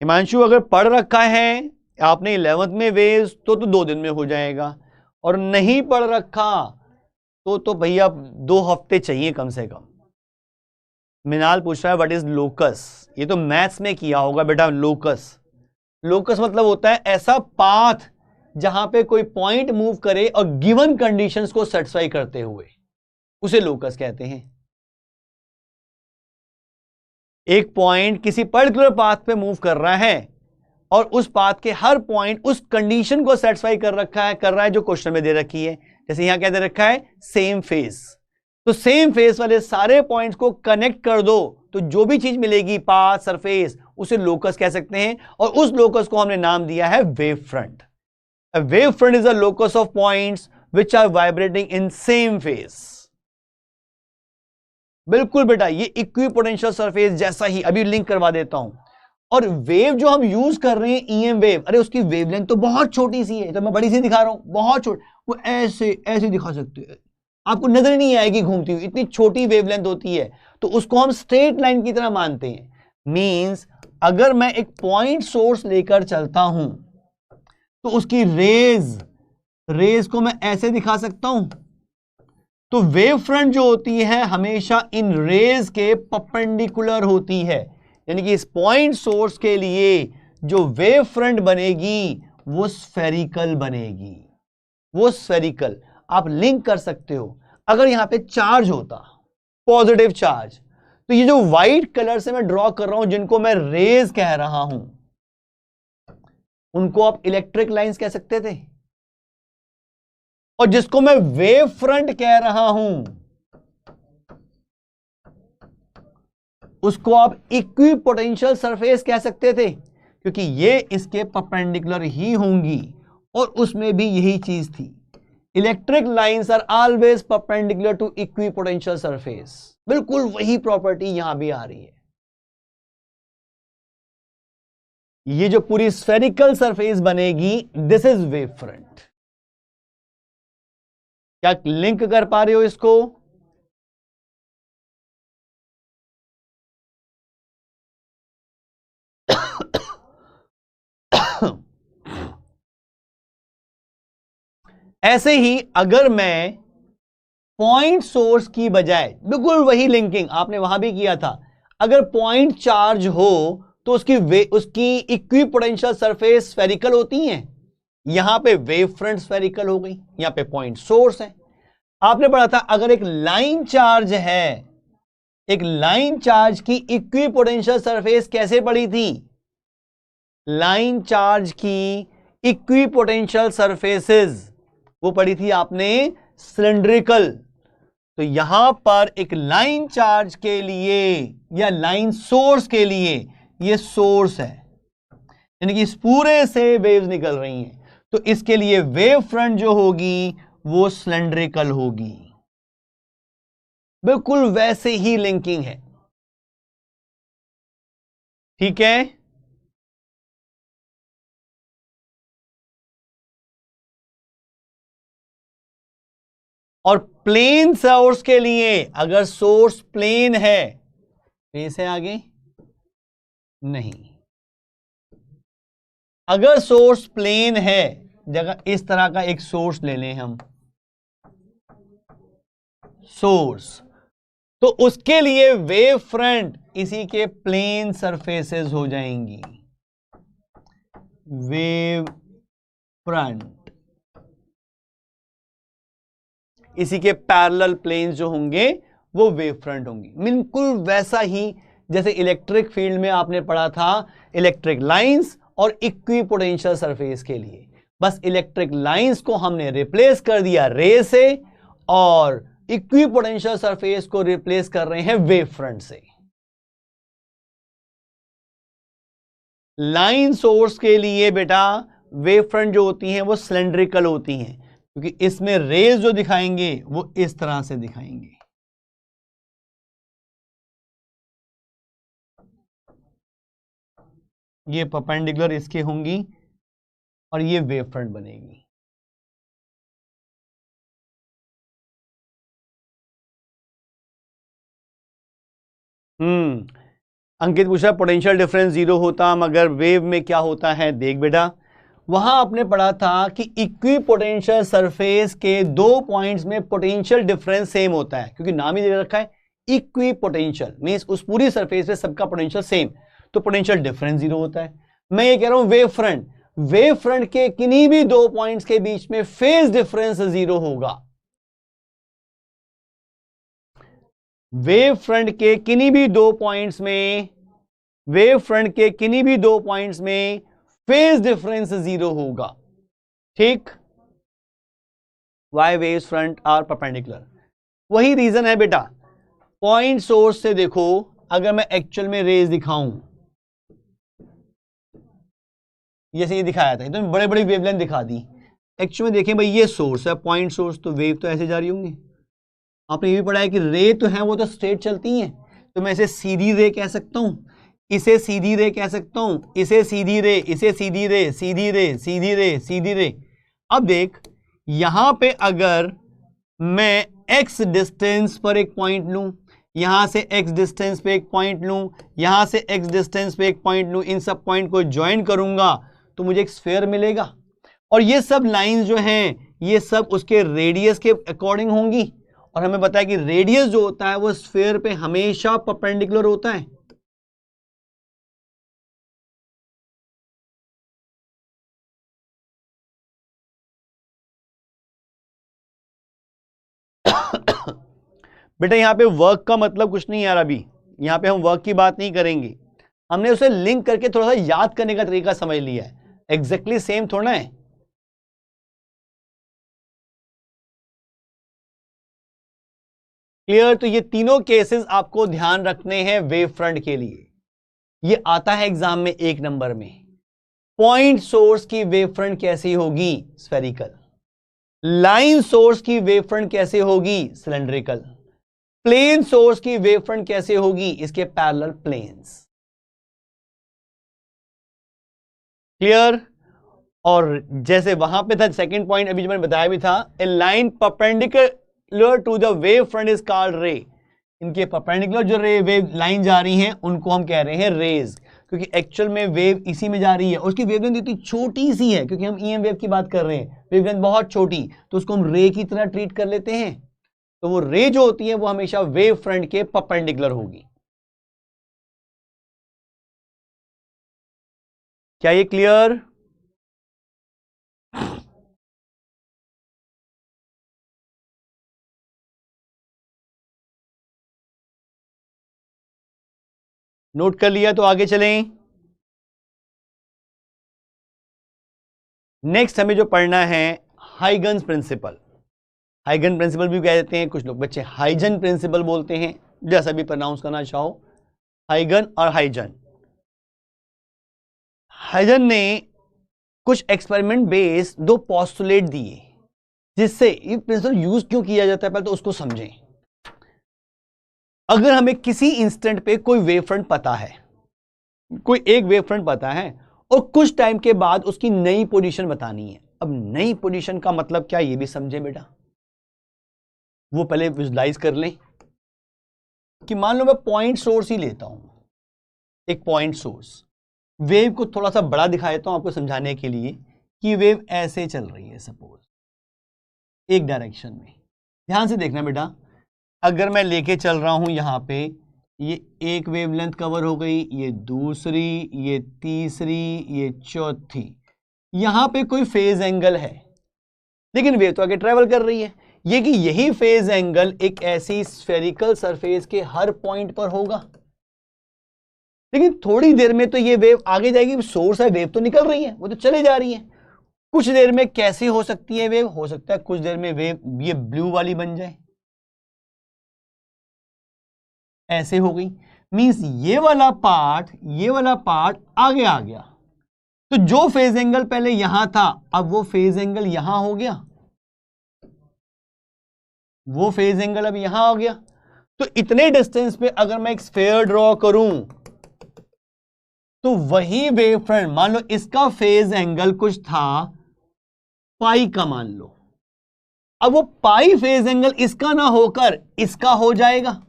Himanshu अगर पढ़ रखा है आपने 11th में वेव्स तो 2 दिन में हो जाएगा, और नहीं पढ़ रखा तो भैया 2 हफ्ते चाहिए कम से कम। मिनाल पूछ रहा है व्हाट इज लोकस, ये तो मैथ्स में किया होगा बेटा। लोकस मतलब होता है ऐसा पाथ जहां पे कोई पॉइंट मूव करे और गिवन कंडीशंस को सेटिस्फाई करते हुए, उसे लोकस कहते हैं। एक पॉइंट किसी पर्टिकुलर पाथ पे मूव कर रहा है और उस पाथ के हर पॉइंट उस कंडीशन को सेटिस्फाई कर रहा है जो क्वेश्चन में दे रखी है। जैसे यहां क्या दे रखा है, सेम फेज, तो सेम फेज वाले सारे पॉइंट्स को कनेक्ट कर दो तो जो भी चीज मिलेगी, पाथ, सरफेस, उसे लोकस कह सकते हैं। और उस लोकस को हमने नाम दिया है wave front. A wave front is a locus of points which are vibrating in same phase. बिल्कुल बेटा, ये इक्विपोटेंशियल सरफेस जैसा ही, अभी लिंक करवा देता हूं। और वेव जो हम यूज कर रहे हैं ईएम वेव, अरे उसकी वेवलेंथ तो बहुत छोटी सी है, तो मैं बड़ी सी दिखा रहा हूं, बहुत छोटी, वो ऐसे दिखा सकते हैं, आपको नजर ही नहीं आएगी घूमती हुई, इतनी छोटी वेवलेंथ होती है। तो उसको हम स्ट्रेट लाइन की तरह मानते हैं। मींस अगर मैं एक पॉइंट सोर्स लेकर चलता हूं तो उसकी रेज को मैं ऐसे दिखा सकता हूं। तो वेव फ्रंट जो होती है हमेशा इन रेज के परपेंडिकुलर होती है, यानी कि इस पॉइंट सोर्स के लिए जो वेव फ्रंट बनेगी वो स्फेरिकल बनेगी। वो स्फेरिकल आप लिंक कर सकते हो। अगर यहां पे चार्ज होता पॉजिटिव चार्ज। तो ये जो व्हाइट कलर से मैं ड्रॉ कर रहा हूं, जिनको मैं रेज कह रहा हूं, उनको आप इलेक्ट्रिक लाइंस कह सकते थे। और जिसको मैं वेव फ्रंट कह रहा हूं, उसको आप इक्विपोटेंशियल सरफेस कह सकते थे, क्योंकि ये इसके परपेंडिकुलर ही होंगी। और उसमें भी यही चीज थी, electric lines are always perpendicular to equipotential surface. बिल्कुल वही प्रॉपर्टी यहां भी आ रही है। ये जो पूरी स्फेरिकल सरफेस बनेगी, दिस इज वेव फ्रंट। क्या लिंक कर पा रहे हो इसको? ऐसे ही अगर मैं पॉइंट सोर्स की बजाय, बिल्कुल वही लिंकिंग आपने वहां भी किया था, अगर पॉइंट चार्ज हो तो उसकी इक्विपोटेंशियल सरफेस स्फेरिकल होती हैं। यहां पे वेव फ्रंट स्फेरिकल हो गई, यहां पे पॉइंट सोर्स है। आपने पढ़ा था अगर एक लाइन चार्ज है, एक लाइन चार्ज की इक्विपोटेंशियल सरफेस कैसे पड़ी थी? लाइन चार्ज की इक्विपोटेंशियल सरफेसेस वो पड़ी थी आपने सिलिंड्रिकल। तो यहां पर एक लाइन चार्ज के लिए या लाइन सोर्स के लिए ये सोर्स है, यानी कि इस पूरे से वेव्स निकल रही हैं, तो इसके लिए वेव फ्रंट जो होगी वो सिलिंड्रिकल होगी। बिल्कुल वैसे ही लिंकिंग है, ठीक है। और प्लेन सोर्स के लिए, अगर सोर्स प्लेन है, फेस है आगे नहीं, अगर सोर्स प्लेन है, जगह इस तरह का एक सोर्स ले लें हम, सोर्स, तो उसके लिए वेव फ्रंट इसी के प्लेन सरफेसेस हो जाएंगी। वेव फ्रंट इसी के पैरेलल प्लेन्स जो होंगे वो वेव फ्रंट होंगी। बिल्कुल वैसा ही जैसे इलेक्ट्रिक फील्ड में आपने पढ़ा था इलेक्ट्रिक लाइंस और इक्विपोटेंशियल सरफेस के लिए, बस इलेक्ट्रिक लाइंस को हमने रिप्लेस कर दिया रे से, और इक्विपोटेंशियल सरफेस को रिप्लेस कर रहे हैं वेव फ्रंट से। लाइन सोर्स के लिए बेटा वेव फ्रंट जो होती हैं वो सिलेंड्रिकल होती हैं, क्योंकि इसमें रेज जो दिखाएंगे वो इस तरह से दिखाएंगे। ये परपेंडिकुलर इसके होंगी और ये वेव फ्रंट बनेगी। अंकित पूछा पोटेंशियल डिफरेंस जीरो होता मगर वेव में क्या होता है? देख बेटा, वहां आपने पढ़ा था कि इक्वी पोटेंशियल सरफेस के दो पॉइंट्स में पोटेंशियल डिफरेंस सेम होता है, क्योंकि नाम ही दे रखा है इक्वी पोटेंशियल, मींस उस पूरी सरफेस पे सबका पोटेंशियल सेम, तो पोटेंशियल डिफरेंस जीरो होता है। मैं ये कह रहा हूं वेव फ्रंट के किन्हीं भी दो पॉइंट्स के बीच में फेज डिफरेंस जीरो होगा। वेव फ्रंट के किन्हीं भी दो पॉइंट्स में, वेव फ्रंट के किन्हीं भी दो पॉइंट्स में फेज डिफरेंस जीरो होगा, ठीक। Why wave front are perpendicular, वही रीजन है बेटा। पॉइंट सोर्स से देखो, अगर मैं एक्चुअल में रेज दिखाऊं, जैसे ये दिखाया था, तो बड़े बड़े वेवलेंथ दिखा दी, एक्चुअल में देखें भाई ये सोर्स है, पॉइंट सोर्स, तो वेव तो ऐसे जा रही होंगी। आपने ये भी पढ़ा है कि रे तो है वो तो स्ट्रेट चलती हैं, तो मैं इसे सीधी रे कह सकता हूं, इसे सीधी रे कह सकता हूं, इसे सीधी रे, इसे सीधी रे, सीधी रे, सीधी रे, सीधी रे। अब देख, यहां पे अगर मैं x डिस्टेंस पर एक पॉइंट लूं, यहां से x डिस्टेंस पे एक पॉइंट लूं, यहां से x डिस्टेंस पे एक पॉइंट लूं, इन सब पॉइंट को ज्वाइन करूंगा तो मुझे एक स्फीयर मिलेगा। और ये सब लाइंस जो हैं ये सब उसके रेडियस के अकॉर्डिंग होंगी, और हमें बताया कि रेडियस जो होता है वो स्फीयर पे हमेशा परपेंडिकुलर होता है। बेटा यहाँ पे वर्क का मतलब कुछ नहीं यार, अभी यहाँ पे हम वर्क की बात नहीं करेंगे, हमने उसे लिंक करके थोड़ा सा याद करने का तरीका समझ लिया है, एग्जैक्टली सेम थोड़ा है। क्लियर? तो ये तीनों केसेस आपको ध्यान रखने हैं वेव फ्रंट के लिए। ये आता है एग्जाम में 1 नंबर में। पॉइंट सोर्स की वेव फ्रंट कैसी होगी? स्फेरिकल। लाइन सोर्स की वेव फ्रंट कैसे होगी? सिलेंड्रिकल। प्लेन सोर्स की वेव फ्रंट कैसे होगी? इसके पैरेलल प्लेन्स। क्लियर? और जैसे वहां पे था सेकंड पॉइंट, अभी जो मैंने बताया भी था, a line perpendicular to the wave front is called ray. इनके परपेंडिकुलर जो रे वेव लाइन जा रही हैं उनको हम कह रहे हैं रेज, क्योंकि एक्चुअल में वेव इसी में जा रही है, उसकी वेवलेंथ इतनी छोटी सी है, क्योंकि हम ईएम वेव की बात कर रहे हैं, वेवलेंथ बहुत छोटी, तो उसको हम रे की तरह ट्रीट कर लेते हैं। तो वो रे जो होती है वो हमेशा वेव फ्रंट के परपेंडिकुलर होगी। क्या ये क्लियर? नोट कर लिया? तो आगे चलें। नेक्स्ट हमें जो पढ़ना है हाइगन्स प्रिंसिपल। हाइगन प्रिंसिपल भी कह देते हैं, कुछ लोग बच्चे हाइजन प्रिंसिपल बोलते हैं, जैसा भी प्रोनाउंस करना चाहो, हाइगन और हाइजन। हाइजन ने कुछ एक्सपेरिमेंट बेस 2 पोस्टुलेट दिए, जिससे ये प्रिंसिपल यूज क्यों किया जाता है पहले तो उसको समझें। अगर हमें किसी इंस्टेंट पे कोई वेव फ्रंट पता है, कोई एक वेव फ्रंट पता है, और कुछ टाइम के बाद उसकी नई पोजीशन बतानी है। अब नई पोजीशन का मतलब क्या, ये भी समझे बेटा, वो पहले विजुलाइज कर लें कि मान लो मैं पॉइंट सोर्स ही लेता हूं, एक पॉइंट सोर्स, वेव को थोड़ा सा बड़ा दिखा देता हूं आपको समझाने के लिए कि वेव ऐसे चल रही है, सपोज एक डायरेक्शन में। ध्यान से देखना बेटा, अगर मैं लेके चल रहा हूं यहां पे, ये एक वेवलेंथ कवर हो गई, ये दूसरी, ये तीसरी, ये चौथी, यहां पे कोई फेज एंगल है, लेकिन वेव तो आगे ट्रेवल कर रही है। ये कि यही फेज एंगल एक ऐसी स्फेरिकल सरफेस के हर पॉइंट पर होगा, लेकिन थोड़ी देर में तो ये वेव आगे जाएगी, सोर्स है, वेव तो निकल रही है, वो तो चले जा रही है। कुछ देर में कैसी हो सकती है वेव? हो सकता है कुछ देर में वेव ये ब्लू वाली बन जाए, ऐसे हो गई, मींस ये वाला पार्ट आगे आ गया। तो जो फेज एंगल पहले यहां था, अब वो फेज एंगल यहां हो गया, वो फेज एंगल अब यहां आ गया। तो इतने डिस्टेंस पे अगर मैं एक स्फेयर ड्रॉ करूं, तो वही वेव फ्रंट, मान लो इसका फेज एंगल कुछ था पाई का, मान लो, अब वो पाई फेज एंगल इसका ना होकर इसका हो जाएगा।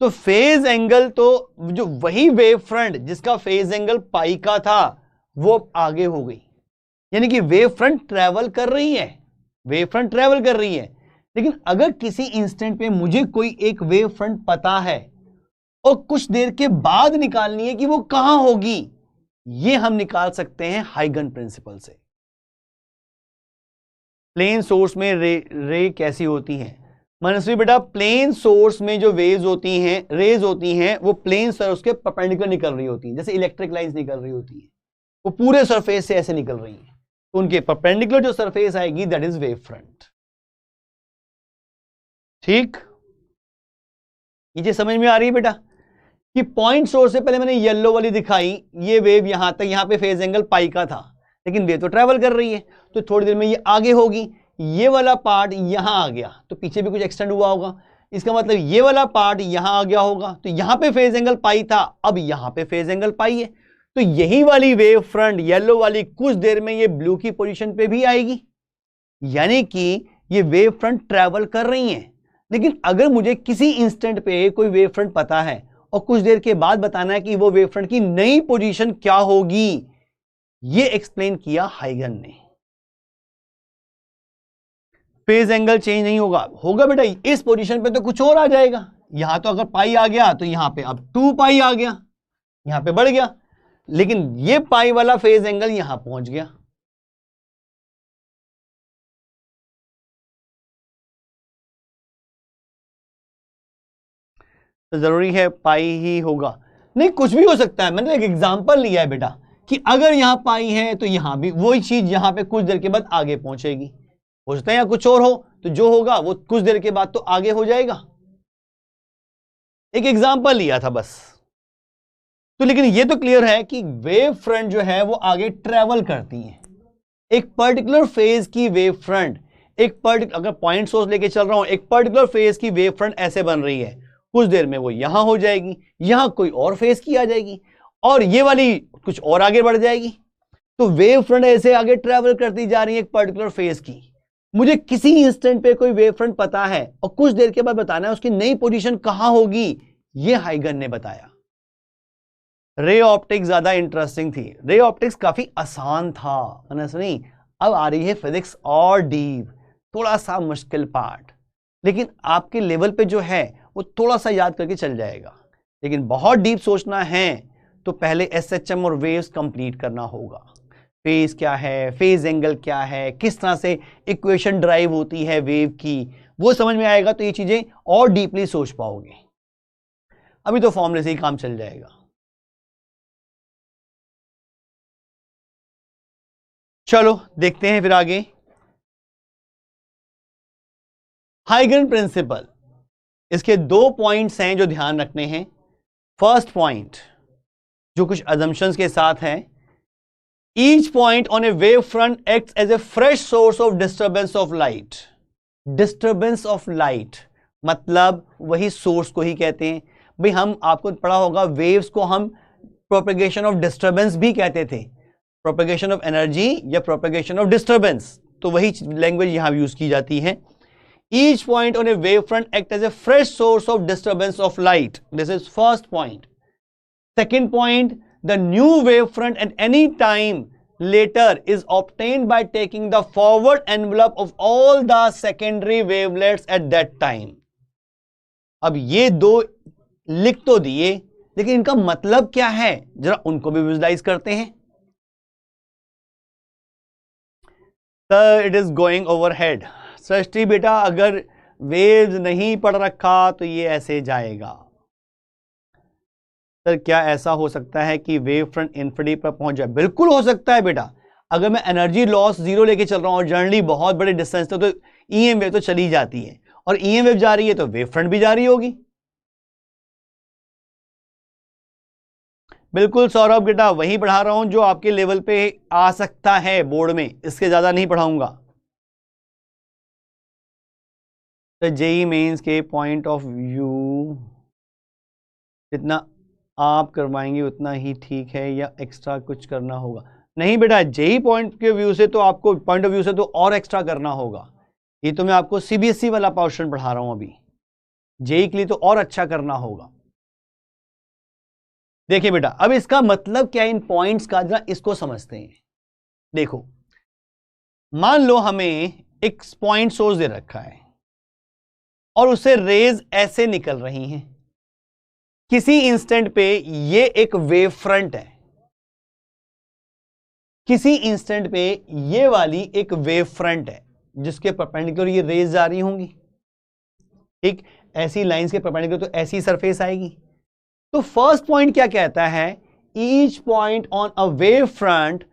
तो फेज एंगल तो जो वही वेव फ्रंट जिसका फेज एंगल पाई का था वो आगे हो गई, यानी कि वेव फ्रंट ट्रेवल कर रही है, वेव फ्रंट ट्रेवल कर रही है। लेकिन अगर किसी इंस्टेंट पे मुझे कोई एक वेव फ्रंट पता है और कुछ देर के बाद निकालनी है कि वो कहां होगी, ये हम निकाल सकते हैं हाइगन प्रिंसिपल से। प्लेन सोर्स में रे कैसी होती है मनस्वी बेटा? प्लेन सोर्स में जो वेव्स होती हैं, रेज होती हैं, वो प्लेन सरफेस के परपेंडिकुलर निकल रही होती हैं, जैसे इलेक्ट्रिक लाइंस निकल रही होती हैं, वो पूरे सरफेस से ऐसे निकल रही हैं, तो उनके परपेंडिकुलर जो सरफेस आएगी दैट इज वेव फ्रंट। ठीक, ये चीज समझ में आ रही है बेटा कि पॉइंट सोर्स से पहले मैंने येलो वाली दिखाई, ये वेव यहां तक, यहां पे फेज एंगल पाई का था, लेकिन वेव तो ट्रेवल कर रही है, तो थोड़ी देर में ये आगे होगी, ये वाला पार्ट यहां आ गया, तो पीछे भी कुछ एक्सटेंड हुआ होगा, इसका मतलब ये वाला पार्ट यहां आ गया होगा, तो यहां पे फेज एंगल पाई था, अब यहां पे फेज एंगल पाई है, तो यही वाली वेव फ्रंट येलो वाली कुछ देर में ये ब्लू की पोजीशन पे भी आएगी, यानी कि ये वेव फ्रंट ट्रेवल कर रही हैं। लेकिन अगर मुझे किसी इंस्टेंट पे कोई वेव फ्रंट पता है और कुछ देर के बाद बताना है कि वो वेव फ्रंट की नई पोजीशन क्या होगी, ये एक्सप्लेन किया हाइगन ने। फेज एंगल चेंज नहीं होगा, होगा बेटा इस पोजीशन पे तो कुछ और आ जाएगा, यहां तो अगर पाई आ गया तो यहां पे अब 2 पाई आ गया, यहां पे बढ़ गया, लेकिन ये पाई वाला फेज एंगल यहां पहुंच गया। तो जरूरी है पाई ही होगा? नहीं, कुछ भी हो सकता है। मैंने एक एग्जांपल लिया है बेटा कि अगर यहां पाई है तो यहां भी वही चीज यहां पे कुछ देर के बाद आगे पहुंचेगी। हो सकता है या कुछ और हो, तो जो होगा वो कुछ देर के बाद तो आगे हो जाएगा। एक एग्जांपल लिया था बस। तो लेकिन ये तो क्लियर है कि वेव फ्रंट जो है वो आगे ट्रेवल करती है। एक पर्टिकुलर फेज की वेव फ्रंट, अगर पॉइंट सोर्स लेके चल रहा हूं, एक पर्टिकुलर फेज की वेव फ्रंट ऐसे बन रही है, कुछ देर में वो यहां हो जाएगी, यहां कोई और फेज की आ जाएगी, और ये वाली कुछ और आगे बढ़ जाएगी। तो वेव फ्रंट ऐसे आगे ट्रेवल करती जा रही है एक पर्टिकुलर फेज की। मुझे किसी इंस्टेंट पे कोई वेव फ्रंट पता है और कुछ देर के बाद बताना है उसकी नई पोजीशन कहां होगी, ये हाइगन ने बताया। रे ऑप्टिक्स ज्यादा इंटरेस्टिंग थी, रे ऑप्टिक्स काफी आसान था, मैंने सुनी। अब आ रही है फिजिक्स और डीप, थोड़ा सा मुश्किल पार्ट, लेकिन आपके लेवल पे जो है वो थोड़ा सा याद करके चल जाएगा। लेकिन बहुत डीप सोचना है तो पहले एसएचएम और वेव्स कंप्लीट करना होगा। फेज क्या है, फेज एंगल क्या है, किस तरह से इक्वेशन ड्राइव होती है वेव की, वो समझ में आएगा तो ये चीजें और डीपली सोच पाओगे। अभी तो फॉर्मूले से ही काम चल जाएगा। चलो देखते हैं फिर आगे। हाइगन प्रिंसिपल, इसके 2 पॉइंट्स हैं जो ध्यान रखने हैं। फर्स्ट पॉइंट जो कुछ अजम्पशंस के साथ है, each point on a wave front acts as a fresh source of disturbance of light. Disturbance of light मतलब वही सोर्स को ही कहते हैं। भाई हम आपको पढ़ा होगा वेव्स को हम प्रोपेगेशन ऑफ डिस्टर्बेंस भी कहते थे, प्रोपेगेशन ऑफ एनर्जी या प्रोपेगेशन ऑफ डिस्टर्बेंस, तो वही लैंग्वेज यहां यूज की जाती है। Each point on a wave front act as a fresh source of disturbance of light, this is first point. Second point, the new wave front at any time later is obtained by taking the forward envelope of all the secondary wavelets at that time. अब ये दो लिख तो दिए, लेकिन इनका मतलब क्या है जरा उनको भी विजुलाइज करते हैं। Sir it is going overhead. Srishti बेटा अगर वेव्स नहीं पढ़ रखा तो ये ऐसे जाएगा। सर क्या ऐसा हो सकता है कि वेव फ्रंट इंफिनिटी पर पहुंच जाए? बिल्कुल हो सकता है बेटा। अगर मैं एनर्जी लॉस 0 लेके चल रहा हूं और जनरली बहुत बड़े डिस्टेंस तो ईएम वेव तो चली जाती है, और ईएम वेव जा रही है तो वेव फ्रंट भी जा रही होगी। बिल्कुल सौरभ बेटा, वही पढ़ा रहा हूं जो आपके लेवल पे आ सकता है बोर्ड में, इसके ज्यादा नहीं पढ़ाऊंगा। तो जेई मेंस के पॉइंट ऑफ व्यू जितना आप करवाएंगे उतना ही ठीक है या एक्स्ट्रा कुछ करना होगा? नहीं बेटा, जेई पॉइंट के व्यू से तो आपको पॉइंट ऑफ व्यू से तो और एक्स्ट्रा करना होगा। ये तो मैं आपको सीबीएसई वाला पोर्शन पढ़ा रहा हूं अभी, जेई के लिए तो और अच्छा करना होगा। देखिए बेटा अब इसका मतलब क्या है इन पॉइंट्स का, जरा इसको समझते हैं। देखो मान लो हमें एक पॉइंट सोर्स दे रखा है और उससे रेज ऐसे निकल रही हैं। किसी इंस्टेंट पे ये एक वेव फ्रंट है, किसी इंस्टेंट पे ये वाली एक वेव फ्रंट है जिसके परपेंडिकुलर ये रेज जा रही होंगी। ठीक ऐसी लाइंस के परपेंडिकुलर तो ऐसी सरफेस आएगी। तो फर्स्ट पॉइंट क्या कहता है, each point on a wave front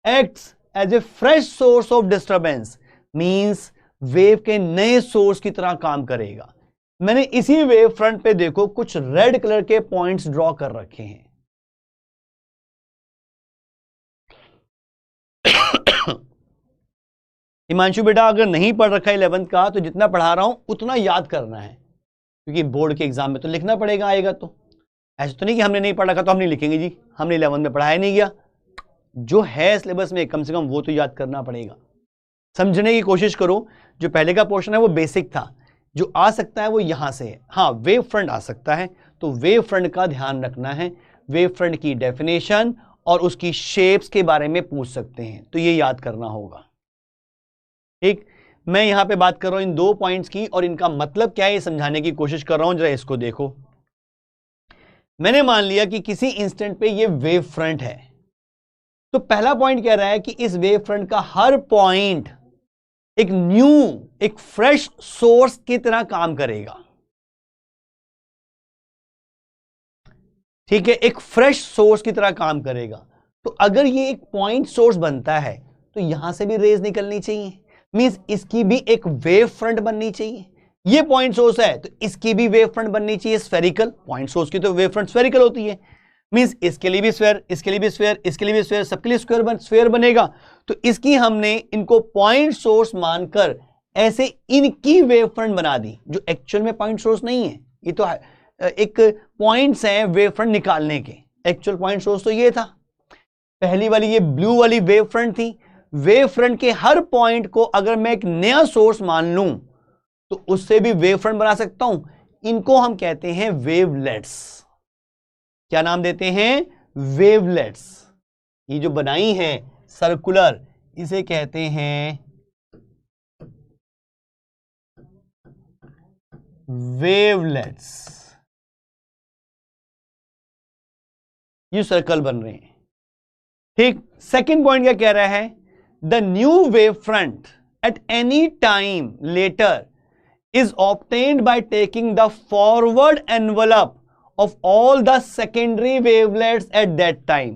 acts as a fresh source of disturbance, means wave के नए सोर्स की तरह काम करेगा। मैंने इसी वेव फ्रंट पे देखो कुछ रेड कलर के पॉइंट्स ड्रॉ कर रखे हैं। हिमांशु बेटा अगर नहीं पढ़ रखा 11th का तो जितना पढ़ा रहा हूं उतना याद करना है, क्योंकि बोर्ड के एग्जाम में तो लिखना पड़ेगा, आएगा तो। ऐसा तो नहीं कि हमने नहीं पढ़ रखा तो हम नहीं लिखेंगे जी, हमने 11th में पढ़ाया नहीं गया। जो है सिलेबस में कम से कम वो तो याद करना पड़ेगा। समझने की कोशिश करो। जो पहले का पोर्शन है वो बेसिक था, जो आ सकता है वो यहां से है। हाँ वेव फ्रंट आ सकता है, तो वेव फ्रंट का ध्यान रखना है। वेव फ्रंट की डेफिनेशन और उसकी शेप्स के बारे में पूछ सकते हैं, तो ये याद करना होगा। ठीक, मैं यहां पे बात कर रहा हूं इन 2 पॉइंट्स की और इनका मतलब क्या है ये समझाने की कोशिश कर रहा हूं। जरा इसको देखो, मैंने मान लिया कि किसी इंस्टेंट पे ये वेव फ्रंट है, तो पहला पॉइंट कह रहा है कि इस वेव फ्रंट का हर पॉइंट एक न्यू, एक फ्रेश सोर्स की तरह काम करेगा। ठीक है, एक फ्रेश सोर्स की तरह काम करेगा। तो अगर ये एक पॉइंट सोर्स बनता है तो यहां से भी रेज निकलनी चाहिए, मींस इसकी भी एक वेव फ्रंट बननी चाहिए। ये पॉइंट सोर्स है तो इसकी भी वेव फ्रंट बननी चाहिए स्फेरिकल, पॉइंट सोर्स की तो वेव फ्रंट स्फेरिकल होती है, मींस इसके लिए भी स्फेयर, इसके लिए भी स्फेयर, इसके लिए भी स्फेयर, सबके लिए स्फेयर बनेगा। तो इसकी हमने इनको पॉइंट सोर्स मानकर ऐसे इनकी वेव फ्रंट बना दी, जो एक्चुअल में पॉइंट सोर्स नहीं है, ये तो एक पॉइंट्स हैं वेव फ्रंट निकालने के, एक्चुअल पॉइंट सोर्स तो ये था। पहली वाली ये ब्लू वाली वेव फ्रंट थी, वेव फ्रंट के हर पॉइंट को अगर मैं एक नया सोर्स मान लूं तो उससे भी वेव फ्रंट बना सकता हूं। इनको हम कहते हैं वेवलेट्स। क्या नाम देते हैं? वेवलेट्स। ये जो बनाई है सर्कुलर, इसे कहते हैं वेवलेट्स। ये सर्कल बन रहे हैं, ठीक। सेकेंड पॉइंट क्या कह रहा है? The new wave front at any time later is obtained by taking the forward envelope of all the secondary wavelets at that time.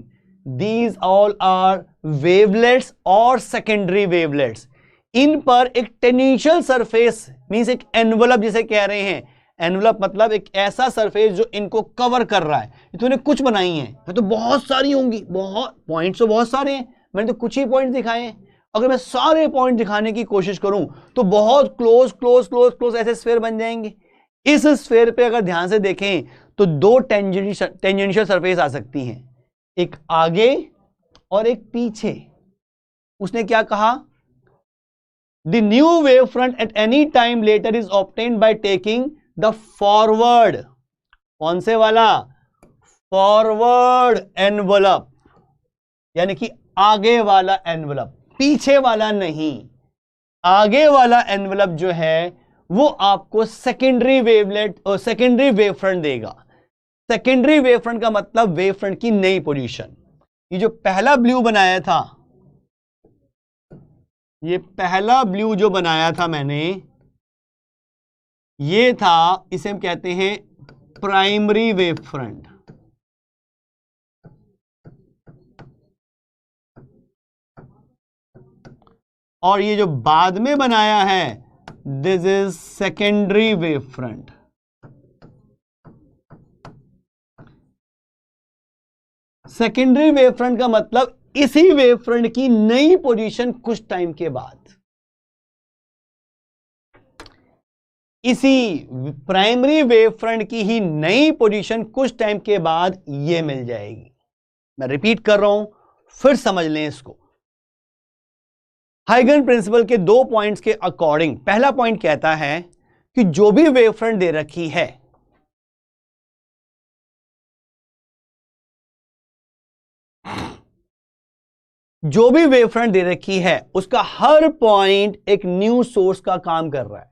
These all are wavelets or secondary wavelets. इन पर एक टेंजेंशियल सरफेस मींस एक एनवलप जिसे कह रहे हैं, एनवलप मतलब एक ऐसा सरफेस जो इनको कवर कर रहा है। तूने कुछ बनाई है तो बहुत सारी होंगी, बहुत पॉइंट्स तो बहुत सारे हैं, मैंने तो कुछ ही पॉइंट दिखाए हैं। अगर मैं सारे पॉइंट दिखाने की कोशिश करूं तो बहुत क्लोज क्लोज क्लोज क्लोज ऐसे स्फीयर बन जाएंगे। इस स्फीयर पे अगर ध्यान से देखें तो दो टेंजेंशियल सरफेस आ सकती हैं, एक आगे और एक पीछे। उसने क्या कहा? The new wave front at any time later is obtained by taking the forward, कौन से वाला? फॉरवर्ड एनवलप, यानी कि आगे वाला एनवलप, पीछे वाला नहीं। आगे वाला एनवलप जो है वो आपको सेकेंडरी वेवलेट और सेकेंडरी वेव फ्रंट देगा। सेकेंडरी वेव फ्रंट का मतलब वेव फ्रंट की नई पोजीशन। ये जो पहला ब्लू बनाया था, ये पहला ब्लू जो बनाया था मैंने, ये था, इसे हम कहते हैं प्राइमरी वेव फ्रंट। और ये जो बाद में बनाया है, this is secondary wave front. Secondary wave front का मतलब इसी वेव फ्रंट की नई पोजीशन कुछ टाइम के बाद, इसी प्राइमरी वेव फ्रंट की ही नई पोजीशन कुछ टाइम के बाद ये मिल जाएगी। मैं रिपीट कर रहा हूं, फिर समझ लें इसको। हाइगन प्रिंसिपल के दो पॉइंट्स के अकॉर्डिंग, पहला पॉइंट कहता है कि जो भी वेव फ्रंट दे रखी है, जो भी वेव फ्रंट दे रखी है उसका हर पॉइंट एक न्यू सोर्स का काम कर रहा है।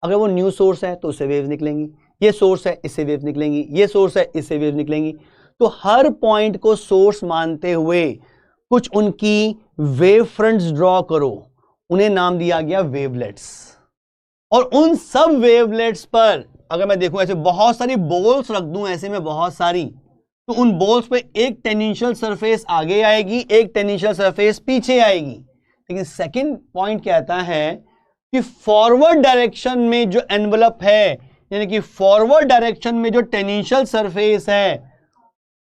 अगर वो न्यू सोर्स है तो उससे वेव निकलेंगी, ये सोर्स है इससे वेव निकलेंगी, ये सोर्स है इससे वेव निकलेंगी। तो हर पॉइंट को सोर्स मानते हुए कुछ उनकी वेव फ्रंट्स ड्रॉ करो, उन्हें नाम दिया गया वेवलेट्स। और उन सब वेवलेट्स पर अगर मैं देखूं ऐसे बहुत सारी बॉल्स रख दूं, ऐसे में बहुत सारी, तो उन बॉल्स पे एक टेंजेंशियल सरफेस आगे आएगी, एक टेंजेंशियल सरफेस पीछे आएगी। लेकिन सेकंड पॉइंट कहता है कि फॉरवर्ड डायरेक्शन में जो एनवलप है, यानी कि फॉरवर्ड डायरेक्शन में जो टेंजेंशियल सरफेस है,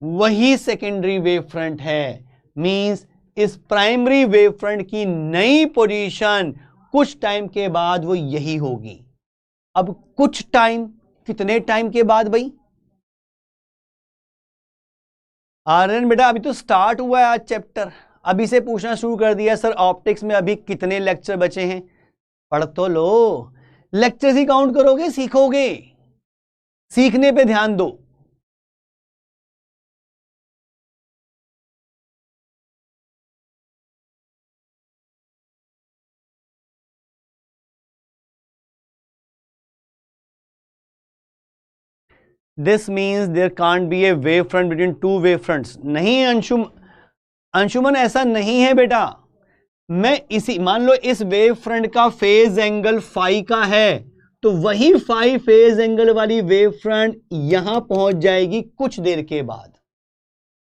वही सेकेंडरी वेव फ्रंट है। मींस इस प्राइमरी वेव फ्रंट की नई पोजीशन कुछ टाइम के बाद वो यही होगी। अब कुछ टाइम, कितने टाइम के बाद भाई? आर्यन बेटा अभी तो स्टार्ट हुआ है आज चैप्टर, अभी से पूछना शुरू कर दिया सर ऑप्टिक्स में अभी कितने लेक्चर बचे हैं। पढ़ तो लो, लेक्चर ही काउंट करोगे, सीखोगे, सीखने पे ध्यान दो। This means there can't be a wave front between two wave fronts. नहीं अंशुमन ऐसा नहीं है बेटा। मैं इसी मान लो इस वेव फ्रंट का फेज एंगल फाई का है, तो वही 5 फेज एंगल वाली वेव फ्रंट यहां पहुंच जाएगी कुछ देर के बाद।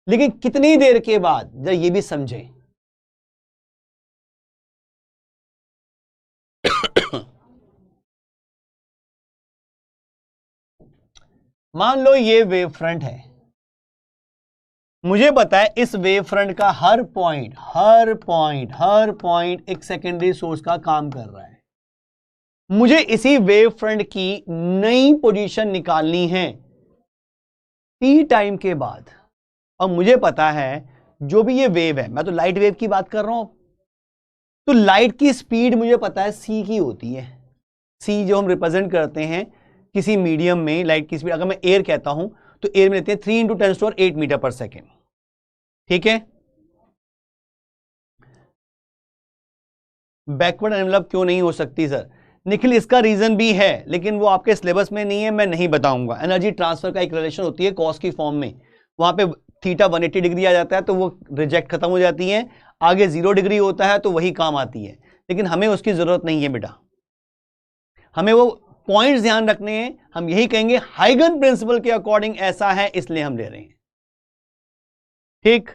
लेकिन कितनी देर के बाद, जरा ये भी समझें। मान लो ये वेव फ्रंट है, मुझे पता है इस वेव फ्रंट का हर पॉइंट एक सेकेंडरी सोर्स का काम कर रहा है। मुझे इसी वेव फ्रंट की नई पोजीशन निकालनी है टी टाइम के बाद। और मुझे पता है जो भी ये वेव है, मैं तो लाइट वेव की बात कर रहा हूं, तो लाइट की स्पीड मुझे पता है सी की होती है। सी जो हम रिप्रेजेंट करते हैं किसी मीडियम में लाइट की स्पीड, अगर मैं एयर कहता हूं तो एयर में लेते हैं 3 × 10⁸ मीटर पर सेकेंड। ठीक है, बैकवर्ड एनवेलप क्यों नहीं हो सकती सर? निखिल, इसका रीजन भी है, लेकिन वो आपके सिलेबस में नहीं है, मैं नहीं बताऊंगा। एनर्जी ट्रांसफर का एक रिलेशन होती है कॉस की फॉर्म में, वहां पे थीटा 180 डिग्री आ जाता है तो वो रिजेक्ट खत्म हो जाती है, आगे 0 डिग्री होता है तो वही काम आती है, लेकिन हमें उसकी जरूरत नहीं है बेटा। हमें वो पॉइंट्स ध्यान रखने हैं। हम यही कहेंगे हाइगन प्रिंसिपल के अकॉर्डिंग ऐसा है, इसलिए हम ले रहे हैं। ठीक,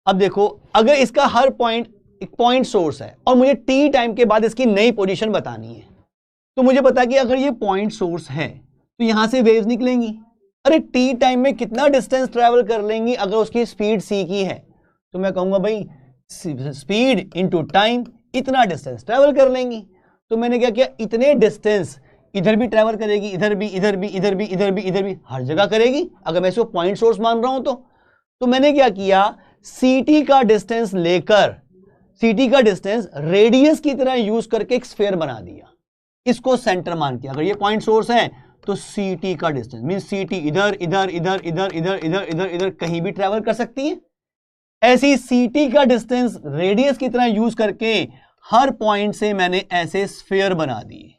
अब देखो, अगर इसका हर पॉइंट एक पॉइंट सोर्स है और मुझे टी टाइम के बाद इसकी नई पोजीशन बतानी है, तो मुझे पता है कि अगर ये पॉइंट सोर्स है तो यहां से वेव्स निकलेंगी। अरे टी टाइम में कितना डिस्टेंस ट्रेवल कर लेंगी अगर उसकी स्पीड सी की है, तो मैं कहूंगा भाई स्पीड इनटू टाइम, इतना डिस्टेंस ट्रेवल कर लेंगी। तो मैंने क्या किया, इतने डिस्टेंस इधर भी ट्रेवल करेगी, इधर भी, इधर भी, इधर भी, इधर भी, इधर भी, हर जगह करेगी अगर मैं इसको पॉइंट सोर्स मान रहा हूं तो मैंने क्या किया, सीटी का डिस्टेंस लेकर, सीटी का डिस्टेंस रेडियस की तरह यूज करके एक स्फीयर बना दिया, इसको सेंटर मान के। अगर ये पॉइंट सोर्स है तो सीटी का डिस्टेंस मीन सीटी इधर इधर इधर इधर इधर इधर इधर इधर कहीं भी ट्रेवल कर सकती है। ऐसी सीटी का डिस्टेंस रेडियस की तरह यूज करके हर पॉइंट से मैंने ऐसे स्फीयर बना दिए,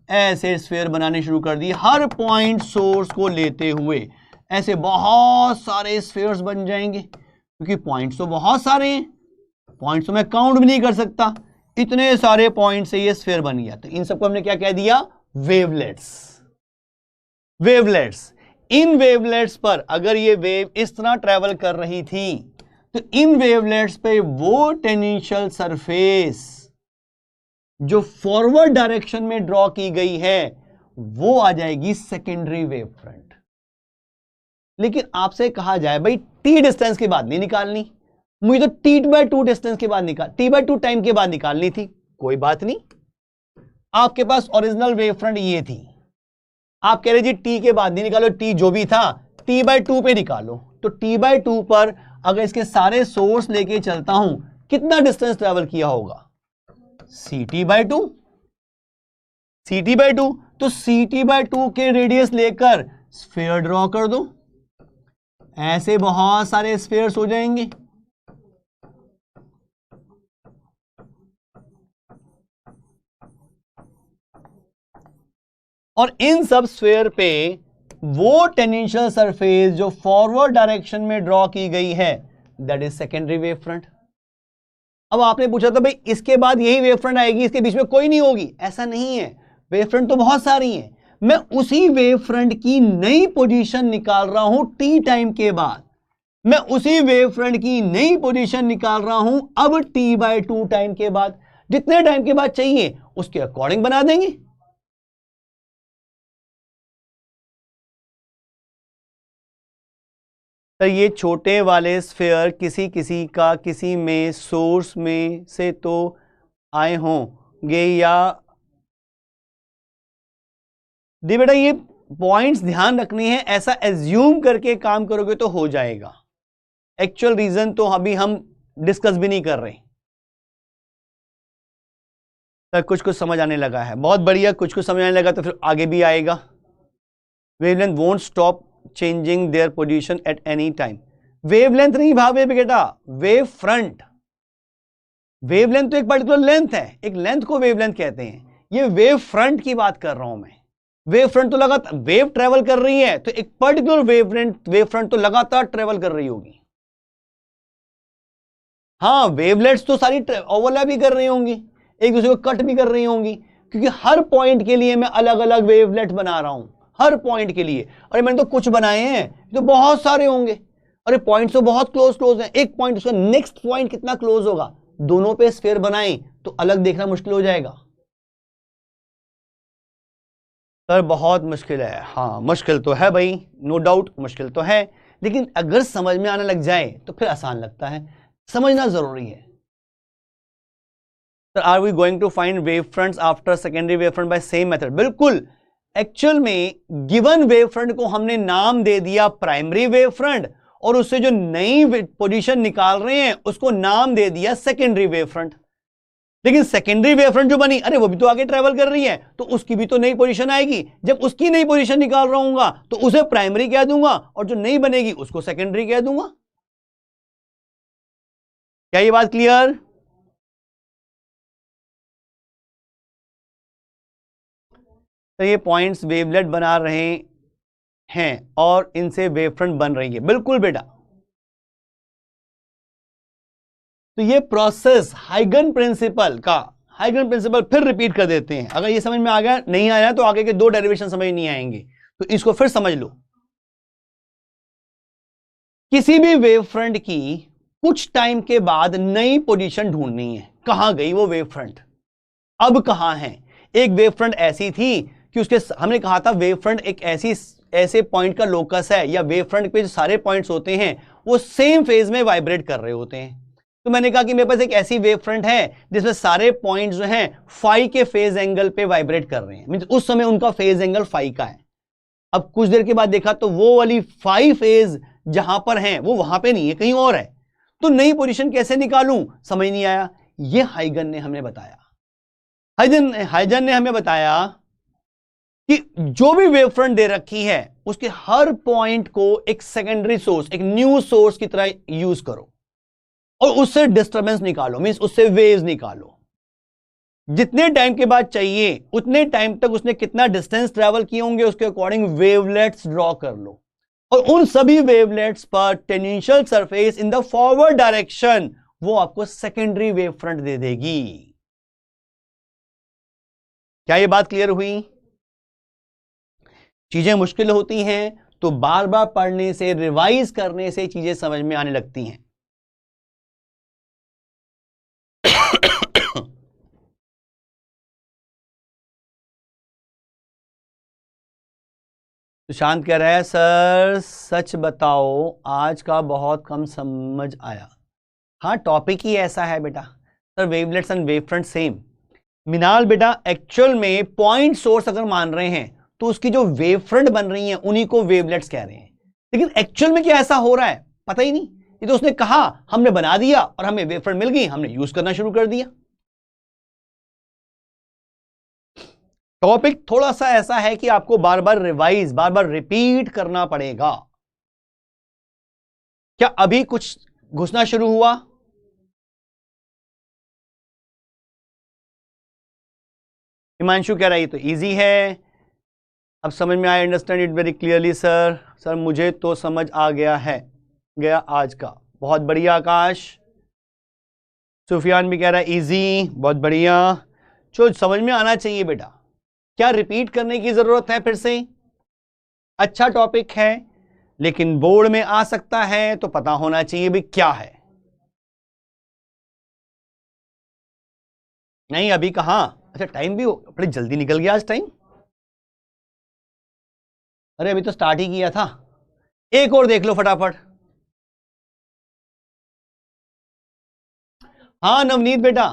ऐसे स्फीयर बनाने शुरू कर दिए। हर पॉइंट सोर्स को लेते हुए ऐसे बहुत सारे स्फीयर्स बन जाएंगे, क्योंकि पॉइंट्स तो बहुत सारे हैं, पॉइंट्स तो मैं काउंट भी नहीं कर सकता, इतने सारे पॉइंट से ये स्फीयर बन गया। तो इन सबको हमने क्या कह दिया, वेवलेट्स। वेवलेट्स, इन वेवलेट्स पर अगर ये वेव इस तरह ट्रेवल कर रही थी तो इन वेवलेट्स पे वो टेंजेंशियल सरफेस जो फॉरवर्ड डायरेक्शन में ड्रॉ की गई है वो आ जाएगी सेकेंडरी वेव फ्रंट। लेकिन आपसे कहा जाए भाई टी डिस्टेंस के बाद नहीं निकालनी, मुझे तो t/2 डिस्टेंस के बाद t/2 टाइम के बाद निकालनी थी। कोई बात नहीं, आपके पास ओरिजिनल वेव फ्रंट ये थी, आप कह रहे जी टी के बाद नहीं निकालो, टी जो भी था t/2 पे निकालो। तो t/2 पर अगर इसके सारे सोर्स लेके चलता हूं, कितना डिस्टेंस ट्रेवल किया होगा, ct/2। ct/2, तो ct/2 के रेडियस लेकर स्फीयर ड्रॉ कर दो, ऐसे बहुत सारे स्फीयर्स हो जाएंगे। और इन सब स्फीयर पे वो टेंजेंशियल सरफेस जो फॉरवर्ड डायरेक्शन में ड्रॉ की गई है, that is secondary wave front. अब आपने पूछा था भाई इसके बाद यही वेव फ्रंट आएगी, इसके बीच में कोई नहीं होगी, ऐसा नहीं है, वेव फ्रंट तो बहुत सारी हैं। मैं उसी वेव फ्रंट की नई पोजीशन निकाल रहा हूं टी टाइम के बाद, मैं उसी वेव फ्रंट की नई पोजीशन निकाल रहा हूं अब t/2 टाइम के बाद। जितने टाइम के बाद चाहिए उसके अकॉर्डिंग बना देंगे। तो ये छोटे वाले स्फीयर किसी किसी का किसी में सोर्स में से तो आए होंगे, या दी बेटा ये पॉइंट्स ध्यान रखने हैं, ऐसा एज्यूम करके काम करोगे तो हो जाएगा। एक्चुअल रीजन तो अभी हम डिस्कस भी नहीं कर रहे। तो कुछ कुछ समझ आने लगा है, बहुत बढ़िया, कुछ कुछ समझ आने लगा तो फिर आगे भी आएगा। Wavelength won't stop changing their position eight any time. Wavelength नहीं भावे बेटा, वेव फ्रंट। वेवलेंथ तो एक पर्टिकुलर लेंथ है, एक लेंथ को वेवलेंथ कहते हैं। ये वेव फ्रंट की बात कर रहा हूं मैं। वेव फ्रंट तो लगातार वेव ट्रेवल कर रही है, तो एक पर्टिकुलर वेव फ्रंट तो लगातार ट्रेवल कर रही होगी। हाँ, वेवलेट्स तो सारी ओवरलैप भी कर रही होंगी, एक दूसरे को कट भी कर रही होंगी। क्योंकि हर पॉइंट के लिए मैं अलग अलग वेवलेट बना रहा हूं, हर पॉइंट के लिए। अरे मैंने तो कुछ बनाए हैं, तो बहुत सारे होंगे। अरे पॉइंट्स तो बहुत क्लोज क्लोज हैं, एक पॉइंट उसका नेक्स्ट पॉइंट कितना क्लोज होगा, दोनों पे स्फीयर बनाएं तो अलग देखना मुश्किल हो जाएगा। सर बहुत मुश्किल है, हाँ मुश्किल तो है भाई, नो डाउट मुश्किल तो है, लेकिन अगर समझ में आने लग जाए तो फिर आसान लगता है, समझना जरूरी है। Sir are we going to find wave fronts after secondary wave front by same method? बिल्कुल। एक्चुअल में गिवन वेव फ्रंट को हमने नाम दे दिया प्राइमरी वेव फ्रंट, और उससे जो नई पोजीशन निकाल रहे हैं उसको नाम दे दिया सेकेंडरी वेव फ्रंट। लेकिन सेकेंडरी वेव फ्रंट जो बनी, अरे वो भी तो आगे ट्रेवल कर रही है, तो उसकी भी तो नई पोजीशन आएगी। जब उसकी नई पोजीशन निकाल रहा हूंगा तो उसे प्राइमरी कह दूंगा, और जो नई बनेगी उसको सेकेंडरी कह दूंगा। क्या ये बात क्लियर? तो ये पॉइंट्स वेवलेट बना रहे हैं और इनसे वेव फ्रंट बन रही है, बिल्कुल बेटा। तो ये प्रोसेस हाइगन प्रिंसिपल का, हाइगन प्रिंसिपल फिर रिपीट कर देते हैं। अगर ये समझ में आ गया, नहीं आया तो आगे के दो डेरिवेशन समझ नहीं आएंगे, तो इसको फिर समझ लो। किसी भी वेव फ्रंट की कुछ टाइम के बाद नई पोजीशन ढूंढनी है, कहां गई वो वेव फ्रंट, अब कहां है। एक वेव फ्रंट ऐसी थी कि उसके, हमने कहा था वेव फ्रंट एक ऐसे पॉइंट का लोकस है, या वेव फ्रंट पे जो सारे पॉइंट्स होते हैं वो सेम फेज में वाइब्रेट कर रहे होते हैं। तो मैंने कहा कि मेरे पास एक ऐसी वेव फ्रंट है जिसमें सारे पॉइंट्स जो हैं फाई के फेज एंगल पे वाइब्रेट कर रहे हैं, मींस उस समय उनका फेज एंगल फाई का है। अब कुछ देर के बाद देखा तो वो वाली फाई फेज जहां पर है वो वहां पे नहीं है, कहीं और है। तो नई पोजीशन कैसे निकालूं, समझ नहीं आया। ये हाइगन ने हमें बताया, हाइगन ने हमें बताया कि जो भी वेव फ्रंट दे रखी है उसके हर पॉइंट को एक सेकेंडरी सोर्स, एक न्यू सोर्स की तरह यूज करो और उससे डिस्टरबेंस निकालो, मींस उससे वेव्स निकालो। जितने टाइम के बाद चाहिए उतने टाइम तक उसने कितना डिस्टेंस ट्रेवल किए होंगे उसके अकॉर्डिंग वेवलेट्स ड्रॉ कर लो, और उन सभी वेवलेट्स पर tangential surface in the forward direction वो आपको सेकेंडरी वेव फ्रंट दे देगी। क्या ये बात क्लियर हुई? चीजें मुश्किल होती हैं तो बार बार पढ़ने से, रिवाइज करने से चीजें समझ में आने लगती हैं। सुशांत कह रहा है सर सच बताओ आज का बहुत कम समझ आया। हाँ टॉपिक ही ऐसा है बेटा। Sir wavelets and wave front same. Minal बेटा एक्चुअल में पॉइंट सोर्स अगर मान रहे हैं तो उसकी जो वेव फ्रंट बन रही हैं उन्हीं को वेवलेट्स कह रहे हैं, लेकिन एक्चुअल में क्या ऐसा हो रहा है पता ही नहीं। ये तो उसने कहा, हमने बना दिया और हमें वेव फ्रंट मिल गई, हमने यूज करना शुरू कर दिया। टॉपिक थोड़ा सा ऐसा है कि आपको बार बार रिवाइज, बार बार रिपीट करना पड़ेगा। क्या अभी कुछ घुसना शुरू हुआ? हिमांशु कह रहा है ये तो इजी है, अब समझ में आया, understand it very clearly sir. Sir मुझे तो समझ आ गया है, गया आज का। बहुत बढ़िया आकाश। सुफियान भी कह रहा है इजी, बहुत बढ़िया। जो समझ में आना चाहिए बेटा, क्या रिपीट करने की जरूरत है फिर से? अच्छा टॉपिक है लेकिन बोर्ड में आ सकता है तो पता होना चाहिए भी क्या है। नहीं अभी कहां, अच्छा टाइम भी बड़ी जल्दी निकल गया आज टाइम। अरे अभी तो स्टार्ट ही किया था, एक और देख लो फटाफट। हाँ नवनीत बेटा,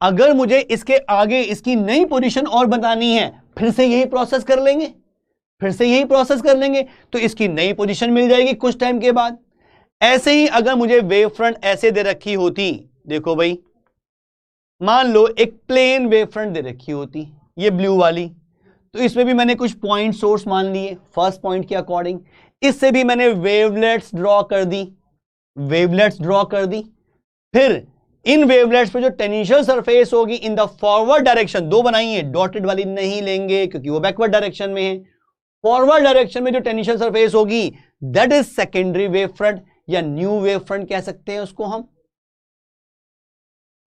अगर मुझे इसके आगे इसकी नई पोजीशन और बतानी है फिर से यही प्रोसेस कर लेंगे, फिर से यही प्रोसेस कर लेंगे तो इसकी नई पोजीशन मिल जाएगी कुछ टाइम के बाद। ऐसे ही अगर मुझे वेव फ्रंट ऐसे दे रखी होती, देखो भाई मान लो एक प्लेन वेव फ्रंट दे रखी होती ये ब्लू वाली, तो इसमें भी मैंने कुछ पॉइंट सोर्स मान लिए फर्स्ट पॉइंट के अकॉर्डिंग, इससे भी मैंने वेवलेट्स ड्रॉ कर दी, वेवलेट्स ड्रॉ कर दी। फिर इन वेवलेट्स पे जो टेंजेंशियल सरफेस होगी इन द फॉरवर्ड डायरेक्शन, दो बनाई है, डॉटेड वाली नहीं लेंगे क्योंकि वो बैकवर्ड डायरेक्शन में है। फॉरवर्ड डायरेक्शन में जो टेंजेंशियल सरफेस होगी that is secondary wave front, या न्यू वेव फ्रंट कह सकते हैं उसको हम।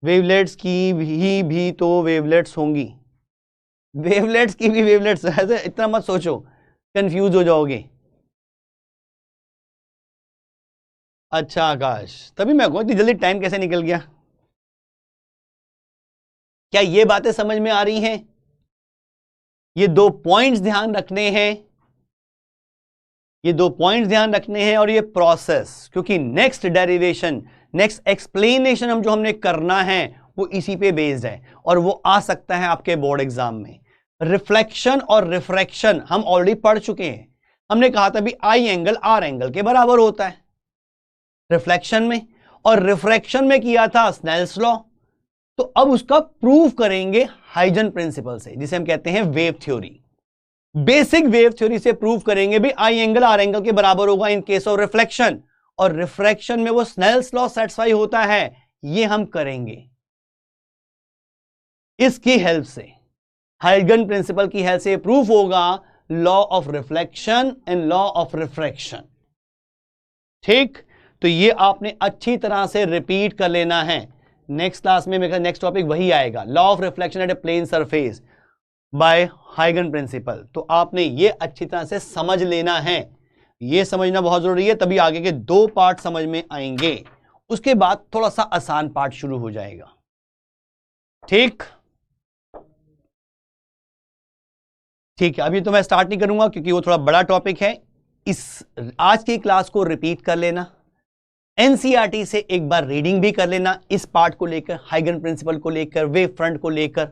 वेवलेट्स की भी तो वेवलेट्स होंगी, वेवलेट्स की भी वेवलेट्स, ऐसे इतना मत सोचो, कंफ्यूज हो जाओगे। अच्छा आकाश, तभी मैं कहूँ इतनी जल्दी टाइम कैसे निकल गया। क्या ये बातें समझ में आ रही हैं? ये 2 पॉइंट्स ध्यान रखने हैं, ये 2 पॉइंट्स ध्यान रखने हैं, और ये प्रोसेस, क्योंकि नेक्स्ट डेरिवेशन, नेक्स्ट एक्सप्लेनेशन हम जो हमने करना है वो इसी पे बेस्ड है, और वो आ सकता है आपके बोर्ड एग्जाम में। रिफ्लेक्शन और रिफ्रैक्शन हम ऑलरेडी पढ़ चुके हैं। हमने कहा था भी आई एंगल आर एंगल के बराबर होता है रिफ्लेक्शन में, और रिफ्रैक्शन में किया था स्नेल्स लॉ। तो अब उसका प्रूफ करेंगे हाइजन प्रिंसिपल से, जिसे हम कहते हैं wave theory. Basic wave theory से प्रूफ करेंगे भी आई एंगल आर एंगल के बराबर होगा इन केस ऑफ रिफ्लेक्शन, और रिफ्रैक्शन में वो स्नेल्स लॉ सेटिस्फाई होता है। ये हम करेंगे इसकी हेल्प से, हाइजन प्रिंसिपल की हेल्प से प्रूफ होगा law of reflection and law of refraction. ठीक, तो ये आपने अच्छी तरह से रिपीट कर लेना है। नेक्स्ट क्लास में मेरा नेक्स्ट टॉपिक वही आएगा, law of reflection at a plane surface by हाइगन प्रिंसिपल। तो आपने ये अच्छी तरह से समझ लेना है, ये समझना बहुत जरूरी है, तभी आगे के 2 पार्ट समझ में आएंगे। उसके बाद थोड़ा सा आसान पार्ट शुरू हो जाएगा। ठीक ठीक है, अभी तो मैं स्टार्ट नहीं करूंगा क्योंकि वो थोड़ा बड़ा टॉपिक है। इस आज की क्लास को रिपीट कर लेना, एनसीईआरटी से एक बार रीडिंग भी कर लेना इस पार्ट को लेकर, हाइगन प्रिंसिपल को लेकर, वेव फ्रंट को लेकर।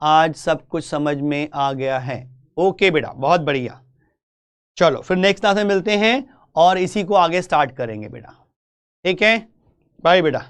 आज सब कुछ समझ में आ गया है? ओके बेटा, बहुत बढ़िया। चलो फिर नेक्स्ट क्लास में मिलते हैं और इसी को आगे स्टार्ट करेंगे बेटा। ठीक है, बाय बेटा।